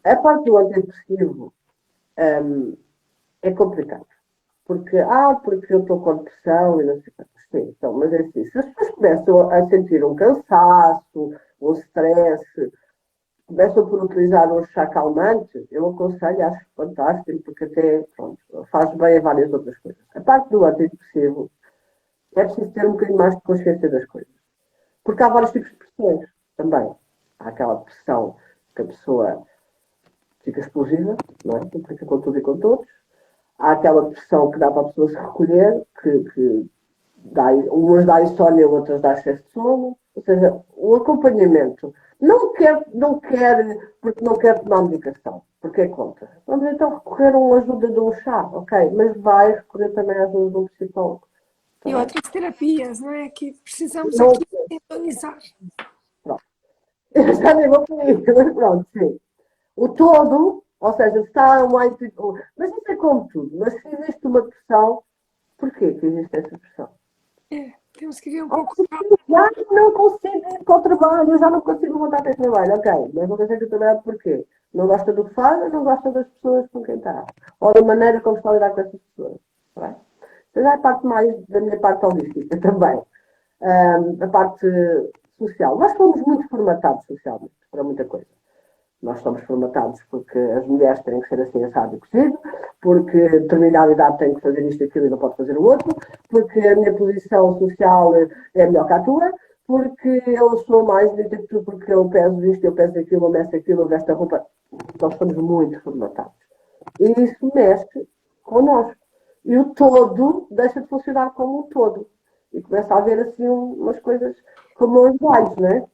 A parte do antidepressivo é complicado. Porque eu estou com depressão e não sei o que. Sim, então, mas é assim, se as pessoas começam a sentir um cansaço, um stress, começam por utilizar um chá calmante, eu aconselho, acho fantástico, porque até pronto, faz bem a várias outras coisas. A parte do antidepressivo é preciso ter um bocadinho mais de consciência das coisas. Porque há vários tipos de pressões também. Há aquela pressão que a pessoa fica explosiva, não é? Implica com tudo e com todos. Há aquela pressão que dá para a pessoa se recolher, que dá, umas dá insónia, outras dá excesso de sono. Ou seja, o acompanhamento porque não quer tomar medicação, porque é contra. Vamos então recorrer a uma ajuda de um chá, ok, mas vai recorrer também à ajuda de um psicólogo. E outras terapias, não é? Que precisamos Não, aqui sintonizar. pronto. Eu já nem vou por isso, mas pronto, sim. O todo, ou seja, se está mais. Mas isso é como tudo, mas se existe uma pressão, porquê que existe essa pressão? Temos que ver um pouco. Já não consigo ir para o trabalho, já não consigo voltar para o trabalho, ok, mas não consegue trabalhar porquê? Não gosta do que faz, não gosta das pessoas com quem está. Ou da maneira como está a lidar com essas pessoas. Tá bem? Então já é parte mais da minha parte holística também. A parte social. Nós fomos muito formatados socialmente para muita coisa. Nós somos formatados porque as mulheres têm que ser assim assado e cozido, porque determinada idade tem que fazer isto e aquilo e não pode fazer o outro, porque a minha posição social é melhor que a tua, porque eu sou mais bonita que tu, porque eu peso isto, eu peso aquilo, eu meço aquilo, eu vesto a roupa. Nós somos muito formatados. E isso mexe connosco. E o todo deixa de funcionar como um todo. E começa a haver assim umas coisas como os galhos, não é?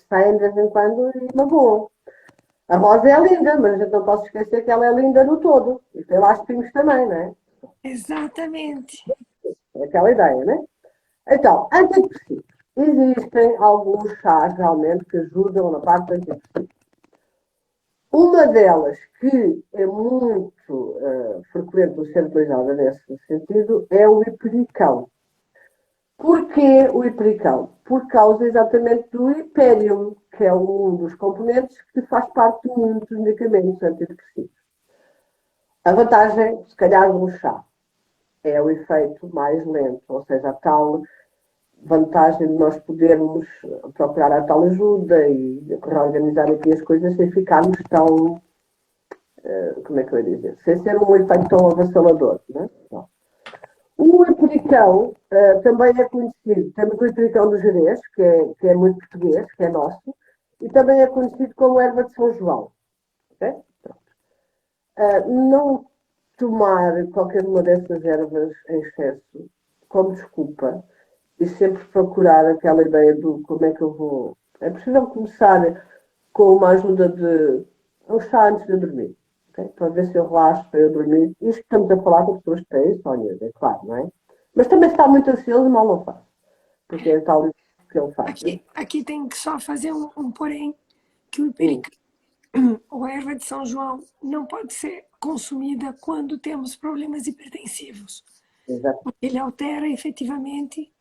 Saem de vez em quando e magoam. A rosa é linda, mas a gente não pode esquecer que ela é linda no todo. E tem lá espinhos também, não é? Exatamente. É aquela ideia, não é? Então, antidepressivos. Existem alguns chás realmente que ajudam na parte antidepressiva. Uma delas, que é muito frequente ser utilizada nesse sentido, é o hipericão. Porquê o hipericão? Por causa exatamente do hiperium, que é um dos componentes que faz parte de muitos medicamentos antidepressivos. A vantagem, se calhar, do chá é o efeito mais lento, ou seja, a tal vantagem de nós podermos procurar a tal ajuda e reorganizar aqui as coisas sem ficarmos tão, como é que eu ia dizer, sem ser um efeito tão avassalador, não é? Não. O hipericão também é conhecido, temos o hipericão do Jerez, que é muito português, que é nosso, e também é conhecido como erva de São João. Okay? Não tomar qualquer uma dessas ervas em excesso como desculpa e sempre procurar aquela ideia do como é que eu vou. É possível começar com uma ajuda de um chá antes de eu dormir, ok? Para ver se eu relaxo para eu dormir. Isto estamos a falar com pessoas que têm insónias, é claro, não é? Mas também se está muito ansioso, mal não faz. Porque é tal que ele faz. Aqui tem que só fazer um porém, que o Hum, hipericão, ou erva de São João, não pode ser consumida quando temos problemas hipertensivos. exato. Ele altera efetivamente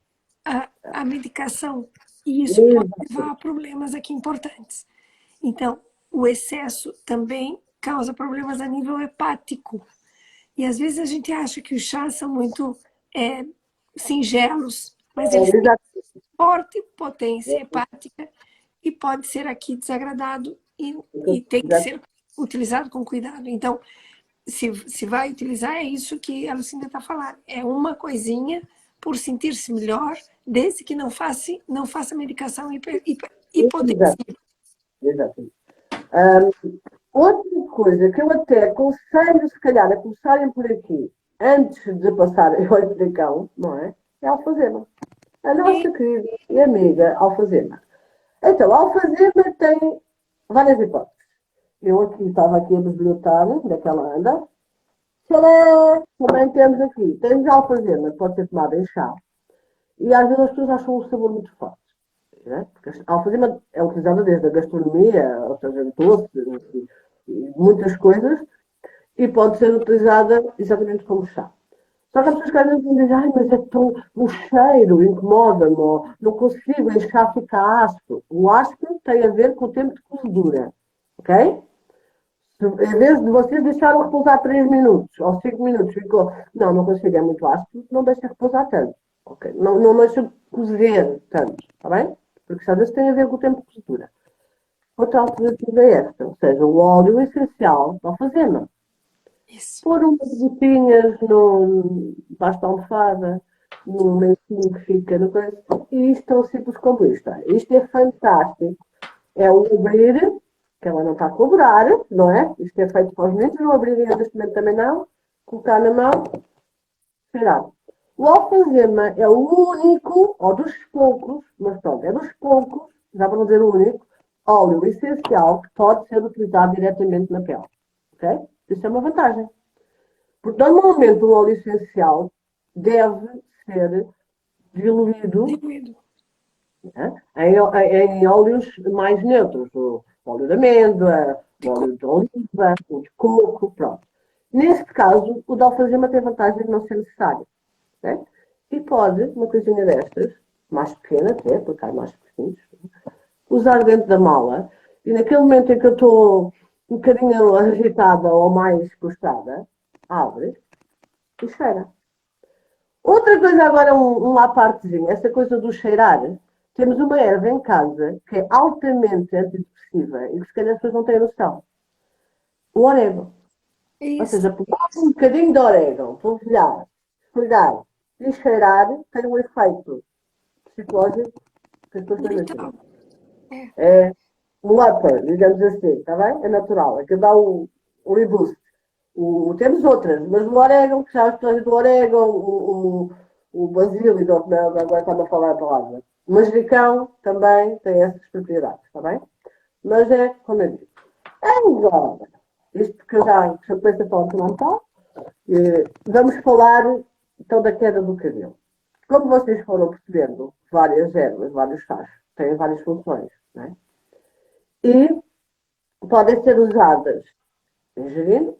a medicação e isso pode Exato. levar a problemas aqui importantes. Então, o excesso também causa problemas a nível hepático. E às vezes a gente acha que os chás são muito é, singelos, mas eles têm Exato. forte potência hepática e pode ser aqui desagradado e tem que Exato. ser utilizado com cuidado. Então, se vai utilizar, é isso que a Lucinda está falando. É uma coisinha por sentir-se melhor, desde que não faça medicação Exato. hipotensiva. Exato. Outra coisa que eu até aconselho, se calhar, a começarem por aqui, antes de passarem ao Edrecão, não é? É a alfazema. A E nossa querida e amiga alfazema. Então, a alfazema tem várias hipóteses. Eu aqui estava aqui a bibliotar daquela anda. Tcharam! Também temos aqui. Temos a alfazema, que pode ser tomada em chá. E às vezes as pessoas acham o sabor muito forte. Né? Porque a alfazema é utilizada desde a gastronomia, ou seja, doces e muitas coisas, e pode ser utilizada exatamente como chá. Só que as pessoas que às vezes dizem, ai, mas é tão. O cheiro incomoda-me, ou não consigo, em chá fica áspero. O áspero tem a ver com o tempo de cozedura, ok? Em vez de vocês deixaram repousar 3 minutos ou 5 minutos, ficou. Não, não consigo, é muito áspero, não deixa repousar tanto. Ok? Não deixa cozer tanto, está bem? Porque às vezes tem a ver com o tempo de cozedura. Outra alternativa é esta, ou seja, o óleo essencial da alfazema. isso. Pôr umas gotinhas no, debaixo da almofada, num lencinho que fica no coisa, e isto é tão simples como isto. Isto é fantástico. É o abrir, que ela não está a cobrar, não é? Isto é feito para os meninos, não abriria neste momento também não. Colocar na mão, cheirar. O alfazema é o único, ou dos poucos, mas pronto, é dos poucos, já para não dizer o único, óleo essencial que pode ser utilizado diretamente na pele. Ok? Isso é uma vantagem. Porque normalmente um óleo essencial deve ser diluído, Diluído. né, em óleos mais neutros. O óleo de amêndoa, o óleo de oliva, o de coco, pronto. Neste caso, o de alfazema tem vantagem de não ser necessário. Né? E pode, uma coisinha destas, mais pequena até, porque há mais pequenos, usar dentro da mala. E naquele momento em que eu estou um bocadinho agitada ou mais frustrada, abre e cheira. Outra coisa agora, uma partezinha, essa coisa do cheirar. Temos uma erva em casa que é altamente antidepressiva e que se calhar as pessoas não têm noção. O orégano. Ou Isso. seja, pegar um bocadinho de orégano, polvilhar, esfregar e cheirar tem um efeito psicológico que as pessoas têm Brutal. imaginado. É. É um upper, digamos assim, está bem? É natural, é que dá o reboost. Temos outras, mas o orégano, que já a história do orégano, o basílico, agora está-me a falar a palavra. O manjericão também tem essas propriedades, está bem? Mas é, como eu digo, agora, isto que eu já comecei a falar que não está, vamos falar então da queda do cabelo. Como vocês foram percebendo, várias ervas, vários chás, têm várias funções, não é? E podem ser usadas ingerindo,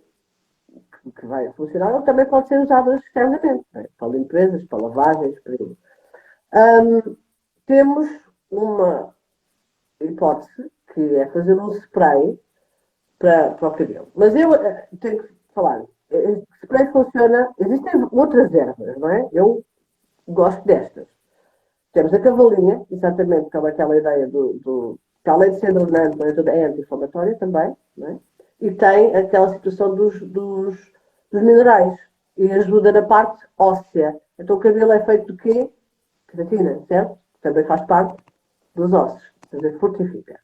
que vai funcionar, ou também pode ser usadas externamente, né? Para limpezas, para lavagens, para isso. Temos uma hipótese, que é fazer um spray para o cabelo. Mas eu tenho que falar, este spray funciona, existem outras ervas, não é? Eu gosto destas. Temos a cavalinha, exatamente como aquela ideia que além de ser drenante, é anti-inflamatória também, não é? E tem aquela situação dos minerais e ajuda na parte óssea. Então o cabelo é feito de quê? Queratina, certo? Também faz parte dos ossos, ou seja, fortifica.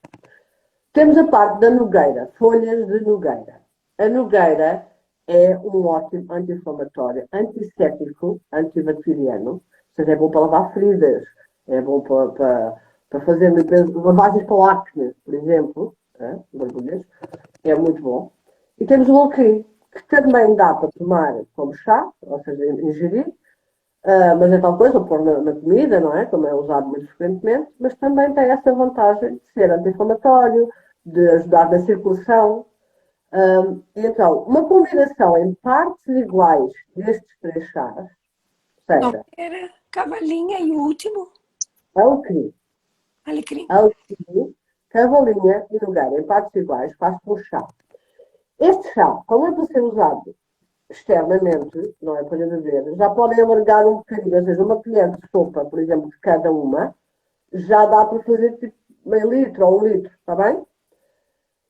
Temos a parte da nogueira, folhas de nogueira. A nogueira é um ótimo anti-inflamatório, antisséptico, antibacteriano, ou seja, é bom para lavar feridas, é bom para fazer lavagens para o acne, por exemplo, borbulhas, é muito bom. E temos o alecrim, que também dá para tomar como chá, ou seja, ingerir, mas é tal coisa, pôr na comida, não é? Como é usado muito frequentemente, mas também tem essa vantagem de ser anti-inflamatório, de ajudar na circulação. Então, uma combinação em partes iguais destes três chás, ou seja, Nogueira, cavalinha e o último, alecrim, alecrim. cavalinha e nogueira em partes iguais, faz-se um chá. Este chá, como é para ser usado externamente, não é para beber, já podem alargar um bocadinho, ou seja, uma colher de sopa, por exemplo, de cada uma, já dá para fazer tipo meio litro ou 1 litro, está bem?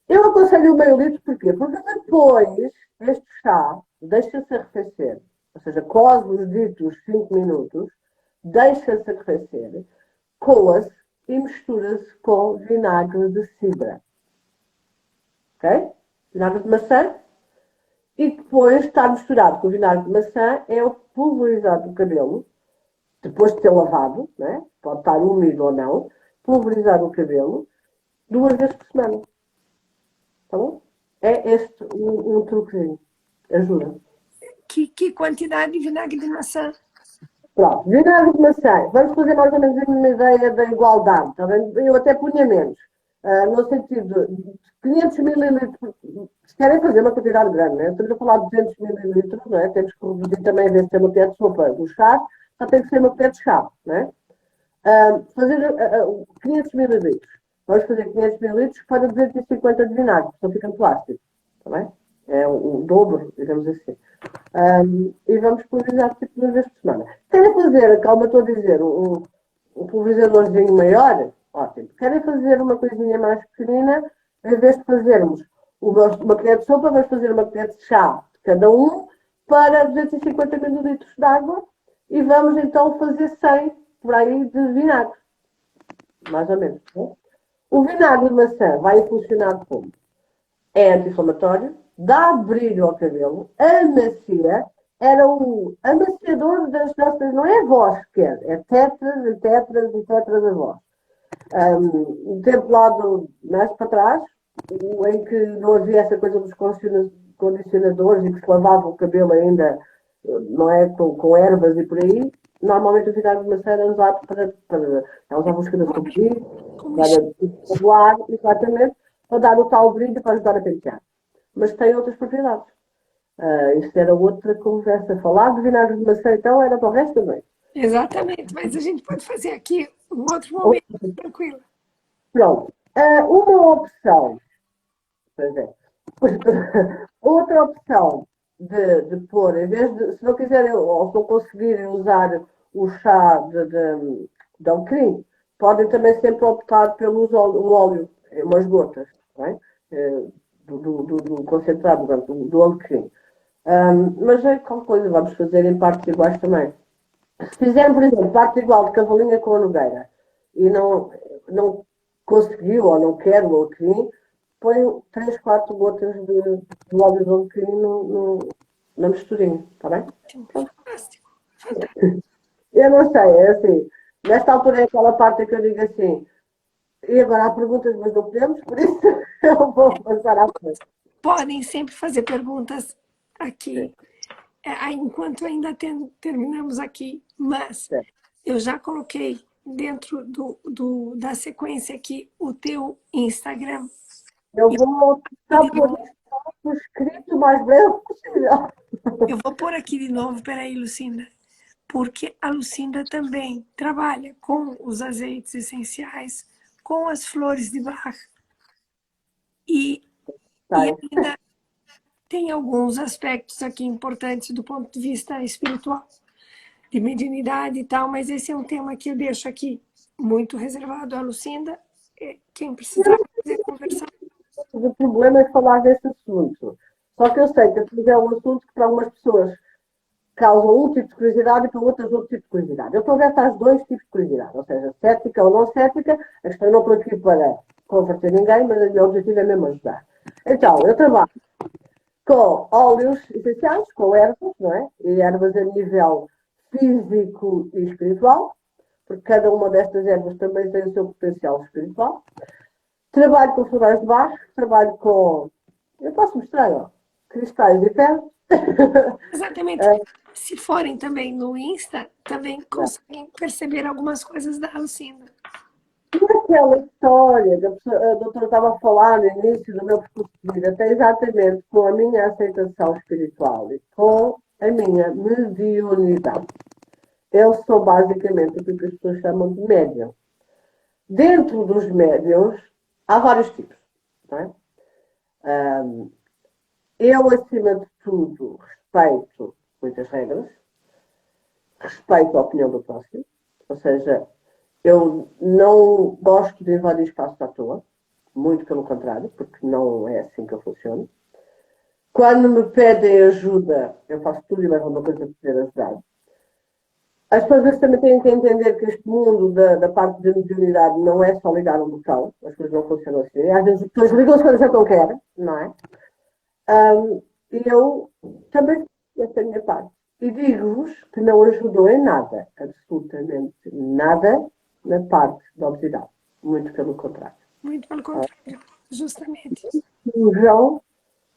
Eu aconselho o meio litro porquê? Porque depois este chá deixa-se arrefecer, ou seja, cose os ditos 5 minutos, deixa-se arrefecer, coa-se e mistura-se com vinagre de cidra. Ok? Vinagre de maçã. E depois está misturado com o vinagre de maçã, é o pulverizado do cabelo, depois de ter lavado, né? Pode estar úmido ou não, pulverizar o cabelo 2 vezes por semana. Tá bom? É este um truquezinho. Ajuda. Que quantidade de vinagre de maçã? Pronto, vinagre de maçã. Vamos fazer mais ou menos uma ideia da igualdade. Tá bem? Eu até punha menos. No sentido de 500 mililitros. Se querem fazer uma quantidade grande, né? Estamos a falar de 200 mililitros, não é? Temos que reduzir também, a ver se é uma colher de sopa do chá, só tem que ser uma colher de chá, não é? Fazer 500 mililitros. Vamos fazer 500 mililitros para 250 de vinagre, senão fica plástico. Está bem? É o dobro, digamos assim. E vamos pulverizar tipo 2 vezes por semana. Querem fazer, calma, estou a dizer, um pulverizadorzinho maior? Ótimo. Querem fazer uma coisinha mais pequenina? Em vez de fazermos uma colher de sopa, vamos fazer uma colher de chá de cada um para 250 mililitros de água e vamos então fazer 100 por aí de vinagre. Mais ou menos. Né? O vinagre de maçã vai funcionar como? É anti-inflamatório, dá brilho ao cabelo, amacia, era o amaciador das nossas, não é voz sequer, é tetras e tetras e tetras da voz. Um tempo lá mais para trás, em que não havia essa coisa dos condicionadores e que se lavava o cabelo ainda, não é, com ervas e por aí, normalmente o vinagre de maçã era usado para usar música da sombria, para voar, exatamente, para dar o tal brilho para ajudar a pentear. Mas tem outras propriedades. Isso era outra conversa. Falar de vinagre de maçã, então, era para o resto da noite. Exatamente, mas a gente pode fazer aqui um outro momento, tranquilo. Pronto. Uma opção, pois é, outra opção de pôr, em vez de, se não quiserem ou se não conseguirem usar o chá de alecrim, podem também sempre optar pelo um óleo, umas gotas, não é? Do concentrado, do alecrim. Mas é qualquer coisa, vamos fazer em partes iguais também. Se fizerem, por exemplo, parte igual de cavalinha com a nogueira e não conseguiu ou não quer o alecrim, põe 3, 4 gotas de óleo de alecrim na misturinha, está bem? Fantástico, fantástico. Eu não sei, é assim, nesta altura é aquela parte que eu digo assim, e agora há perguntas, mas não podemos, por isso eu vou passar à frente. Podem sempre fazer perguntas aqui, enquanto ainda terminamos aqui, mas eu já coloquei dentro da sequência aqui o teu Instagram. Eu vou tentar pôr isso escrito o mais breve possível. Eu vou pôr aqui de novo, peraí, Lucinda, porque a Lucinda também trabalha com os azeites essenciais, com as flores de Bach e ainda tem alguns aspectos aqui importantes do ponto de vista espiritual, de mediunidade e tal, mas esse é um tema que eu deixo aqui muito reservado à Lucinda. Quem precisar fazer conversar. O problema é falar desse assunto. Só que eu sei que é um assunto que para algumas pessoas causa um tipo de curiosidade e para outras outro tipo de curiosidade. Eu estou aberta aos 2 tipos de curiosidade, ou seja, cética ou não cética. A questão não estou aqui para converter ninguém, mas o meu objetivo é mesmo ajudar. Então, eu trabalho com óleos essenciais, com ervas, não é? E ervas a nível físico e espiritual, porque cada uma destas ervas também tem o seu potencial espiritual. Trabalho com florais de Bach, trabalho com, eu posso mostrar, ó, cristais de ferro. Exatamente. Se forem também no Insta, também conseguem perceber algumas coisas da Alcinda. E aquela história que a doutora estava a falar no início do meu percurso de vida tem exatamente com a minha aceitação espiritual e com a minha mediunidade. Eu sou basicamente o que as pessoas chamam de médium. Dentro dos médiums, há vários tipos. Não é? Eu, acima de tudo, respeito muitas regras, respeito a opinião do próximo, ou seja, eu não gosto de invadir espaços à toa, muito pelo contrário, porque não é assim que eu funciono. Quando me pedem ajuda, eu faço tudo e mais alguma coisa para poder ajudar. As pessoas também têm que entender que este mundo da parte da mediunidade não é só ligar um botão, as coisas não funcionam assim. Às vezes as pessoas ligam as coisas que não querem, não é? E eu também esta é a minha parte. E digo-vos que não ajudou em nada, absolutamente nada, na parte da obesidade. Muito pelo contrário. Muito pelo contrário, justamente. Fujam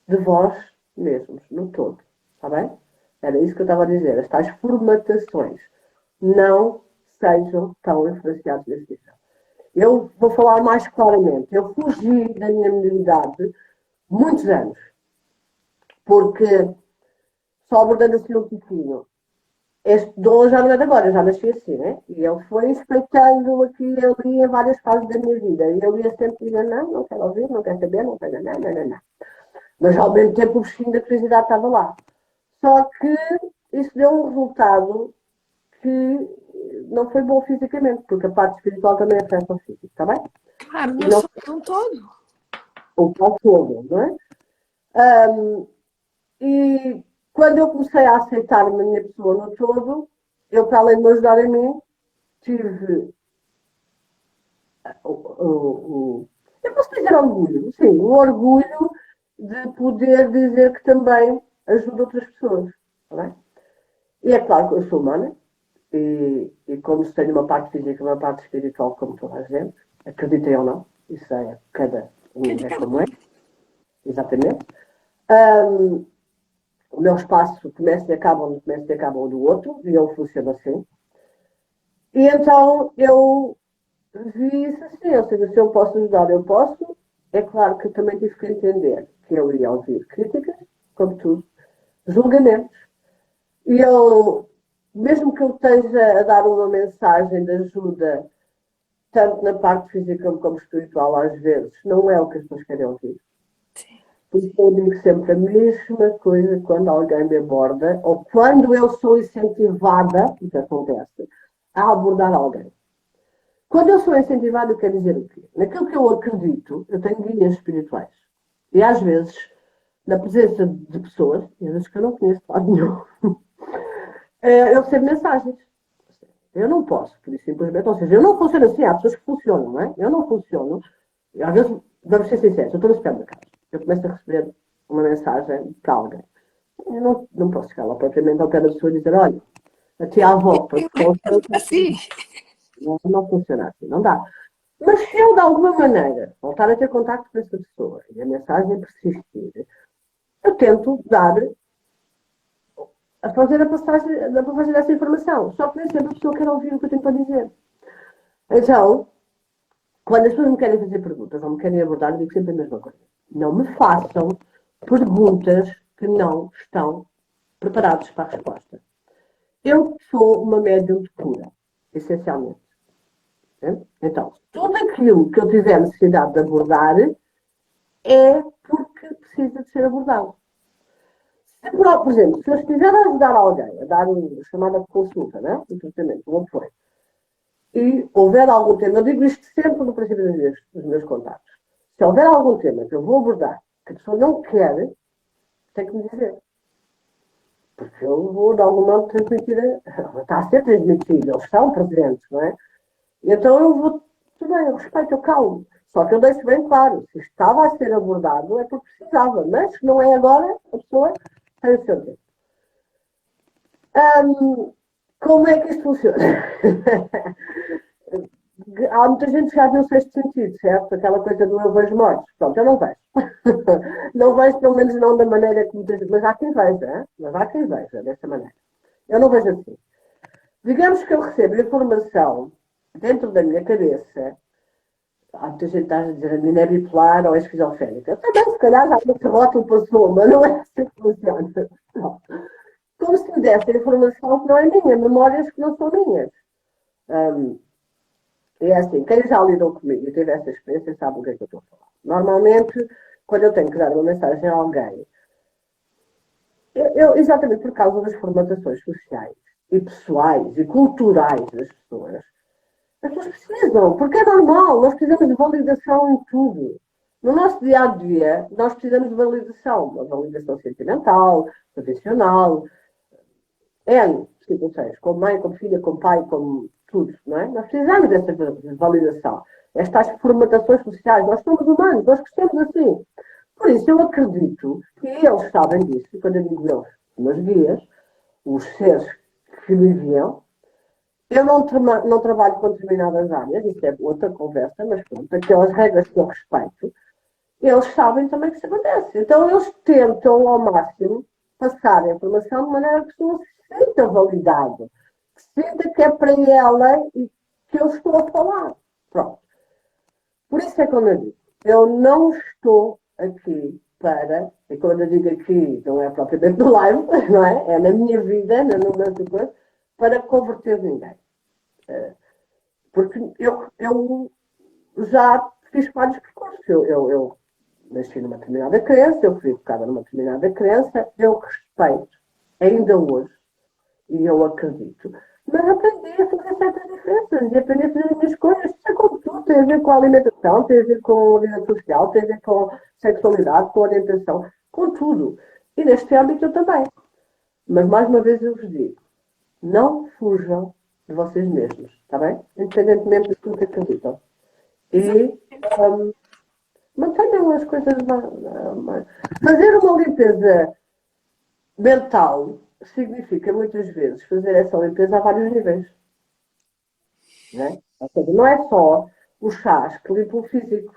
de vós mesmos, no todo. Está bem? Era isso que eu estava a dizer. As tais formatações não sejam tão influenciados nesse nível. Eu vou falar mais claramente. Eu fugi da minha mediunidade muitos anos. Porque, só abordando assim um pouquinho, este dom já não é de agora, eu já nasci assim, né? E ele foi respeitando aqui e ali em várias fases da minha vida. E eu ia sempre dizer, não quero ouvir, não quero saber, não quero, não. Mas ao mesmo tempo o bichinho da curiosidade estava lá. Só que isso deu um resultado que não foi bom fisicamente, porque a parte espiritual também afeta o físico, está bem? Claro, E nós não somos um todo. o tal todo, não é? E quando eu comecei a aceitar-me a minha pessoa no todo, eu, para além de me ajudar a mim, tive eu posso dizer orgulho, sim, o orgulho de poder dizer que também ajudo outras pessoas. Tá bem? E é claro que eu sou humana, e como se tenho uma parte física e uma parte espiritual, como toda a gente, acreditem ou não, isso é cada um Que é de é cada como um. é, exatamente. O meu espaço começa e acaba onde começa e acaba o do outro, e eu funciono assim. E então eu vi isso assim, ou seja, se eu posso ajudar, eu posso. É claro que eu também tive que entender que eu ia ouvir críticas, como tudo, julgamentos. E eu, mesmo que eu esteja a dar uma mensagem de ajuda, tanto na parte física como espiritual, às vezes, não é o que as pessoas querem ouvir. Sim. Por isso eu digo sempre a mesma coisa quando alguém me aborda, ou quando eu sou incentivada, o que acontece, a abordar alguém. Quando eu sou incentivada, eu quero dizer o quê? Naquilo que eu acredito, eu tenho guias espirituais. E às vezes, na presença de pessoas, e às vezes que eu não conheço de lado nenhum, eu recebo mensagens. Eu não posso, por isso simplesmente, ou seja, eu não funciono assim, há pessoas que funcionam, não é? Eu não funciono. E às vezes, vamos ser sinceros, eu estou no supermercado, eu começo a receber uma mensagem para alguém. Eu não posso chegar lá propriamente ao pé da pessoa e dizer, olha, a tia avó, para Assim, não funciona assim, não dá. Mas se eu, de alguma maneira, voltar a ter contacto com essa pessoa e a mensagem persistir, eu tento dar, a fazer a passagem dessa informação. Só que nem sempre a pessoa quer ouvir o que eu tenho para dizer. Então, quando as pessoas me querem fazer perguntas ou me querem abordar, eu digo sempre a mesma coisa. Não me façam perguntas que não estão preparados para a resposta. Eu sou uma médium de cura, essencialmente. Então, tudo aquilo que eu tiver necessidade de abordar é porque precisa de ser abordado. Se, por exemplo, se eu estiver a ajudar alguém a dar uma chamada de consulta, né? Um tratamento, um apoio, e houver algum tema, eu digo isto sempre no princípio dos meus contatos, se houver algum tema que eu vou abordar que a pessoa não quer, tem que me dizer. Porque eu vou, de algum modo, transmitir, está a ser transmitido, eles estão presentes, não é? E então eu vou, tudo bem, eu respeito, eu calmo. Só que eu deixo bem claro, se estava a ser abordado é porque precisava, mas se não é agora, a pessoa tem o seu tempo. Como é que isto funciona? Há muita gente que já viu o sexto sentido, certo? Aquela coisa do eu vejo mortos. Pronto, eu não vejo. Não vejo, pelo menos não da maneira que muitas vezes. Mas há quem veja, mas há quem veja dessa maneira. Eu não vejo assim. Digamos que eu recebo informação dentro da minha cabeça. Há muita gente que está a dizer a minha é bipolar ou é esquizofrénica. Também, se calhar, já me rótulo passou, mas não é assim que funciona. Não. Como se me desse informação que não é minha, memórias que não são minhas. É assim, quem já lidou comigo e teve essa experiência sabe o que é que eu estou a falar. Normalmente, quando eu tenho que dar uma mensagem a alguém, exatamente por causa das formatações sociais e pessoais e culturais das pessoas, as pessoas precisam, porque é normal, nós precisamos de validação em tudo. No nosso dia a dia, nós precisamos de validação, uma validação sentimental, profissional, situações, como mãe, como filha, como pai, como tudo, não é? Nós precisamos dessa validação, estas formatações sociais, nós somos humanos, nós crescemos assim. Por isso, eu acredito que eles sabem disso, quando eu digo eles, meus guias, os seres que me enviam. Eu não trabalho com determinadas áreas, isso é outra conversa, mas pronto, aquelas regras que eu respeito, eles sabem também que isso acontece. Então, eles tentam ao máximo passar a informação de maneira que a pessoa se sinta validada, que sinta que é para ela e que eu estou a falar. Pronto. Por isso é como eu digo, eu não estou aqui para, e quando eu digo aqui, não é propriamente no live, não é? É na minha vida, na minha coisa, para converter ninguém. Porque eu já fiz vários percursos. Eu nasci numa determinada crença, eu fui educada numa determinada crença, eu respeito, ainda hoje, e eu acredito, mas aprendi a fazer certas diferenças e aprendi a fazer as minhas coisas. Isso é como tudo, tem a ver com a alimentação, tem a ver com a vida social, tem a ver com sexualidade, com orientação, com tudo. E neste âmbito eu também. Mas mais uma vez eu vos digo, não fujam de vocês mesmos, está bem? Independentemente de tudo que acreditam. E mantenham as coisas mais. Fazer uma limpeza mental significa muitas vezes fazer essa limpeza a vários níveis. Não é? Ou seja, não é só os chás que limpam o físico.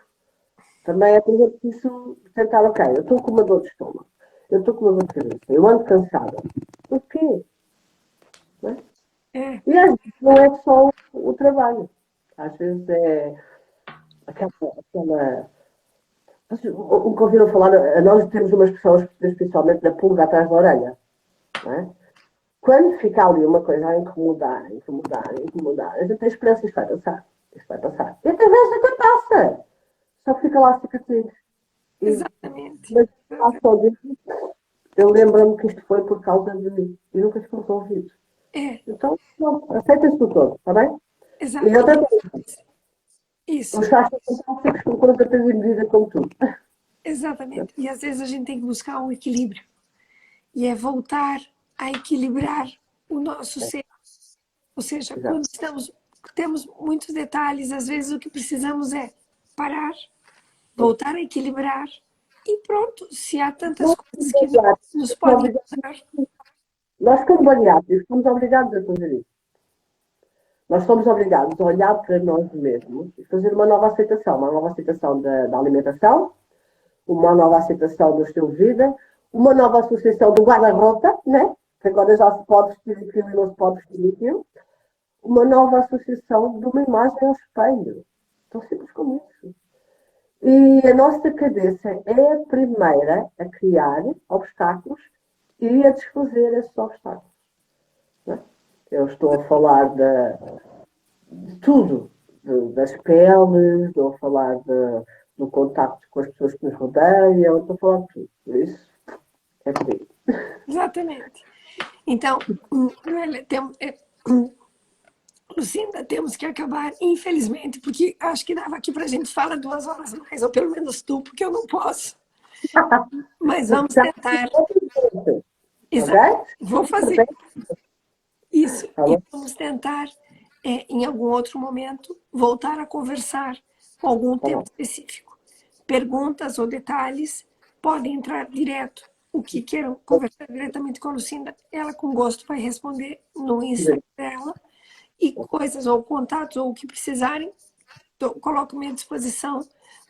Também é, por exemplo, isso tentar, ok, eu estou com uma dor de estômago, eu estou com uma dor de cabeça, eu ando cansada. O quê? Não é? E às vezes não é só o trabalho. Às vezes é aquela o que ouviram falar, nós temos uma expressão, especialmente da pulga atrás da orelha. Não é? Quando fica ali uma coisa a incomodar, a gente tem esperança que isto vai passar. Isto vai passar. E até vezes até passa. Só que fica lá a cicatriz. Exatamente. Mas só disso, eu lembro-me que isto foi por causa de mim. E nunca ficou resolvido. Então, não, aceita-se do todo, está bem? Exatamente. E outra coisa. Isso. Os chás são fantásticos com conta de medida como tudo. Exatamente. E às vezes a gente tem que buscar um equilíbrio. E é voltar a equilibrar o nosso ser. Ou seja, quando temos muitos detalhes, às vezes o que precisamos é parar, voltar a equilibrar e pronto. Se há tantas coisas que nos podem ajudar. Nós, como bariátricos, somos obrigados a fazer isso. Nós somos obrigados a olhar para nós mesmos e fazer uma nova aceitação da alimentação, uma nova aceitação do estilo de vida, uma nova associação do guarda-roupa, né? Que agora já se pode vestir aquilo e não se pode vestir aquilo, uma nova associação de uma imagem ao espelho. Tão simples como isso. E a nossa cabeça é a primeira a criar obstáculos e a desfazer esses obstáculos. Né? Eu estou a falar de tudo, das peles, estou a falar do contacto com as pessoas que nos rodeiam, estou a falar de tudo. Por isso, é por aí. Exatamente. Então, Lucinda, temos que acabar, infelizmente, porque acho que dava aqui para a gente falar 2 horas mais, ou pelo menos tu, porque eu não posso. Mas vamos tentar. Exato. Vou fazer isso. E vamos tentar, em algum outro momento, voltar a conversar com algum Tá tema bom. específico. Perguntas ou detalhes, podem entrar direto. O que queiram conversar diretamente com a Lucinda, ela com gosto vai responder no Instagram dela. E coisas ou contatos ou o que precisarem, coloco-me à disposição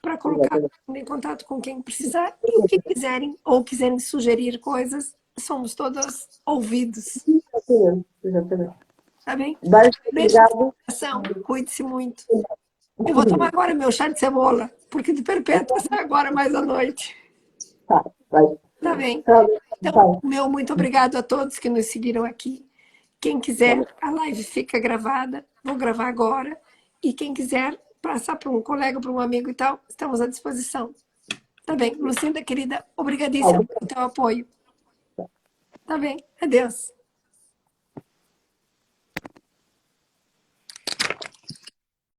para colocar Exatamente. em contato com quem precisar. E o que quiserem ou quiserem sugerir coisas, somos todos ouvidos. Exatamente. Exatamente. Tá bem? Beijo, Beijo no obrigado. coração. Cuide-se muito. Eu vou tomar agora meu chá de cebola, porque de perpétua sai agora mais à noite. Tá, beijo. Tá bem? Tá, Então, tá. meu muito obrigado a todos que nos seguiram aqui. Quem quiser, a live fica gravada. Vou gravar agora. E quem quiser passar para um colega, para um amigo e tal, estamos à disposição. Tá bem. Lucinda, querida, obrigadíssima pelo teu apoio. Tá bem. Adeus.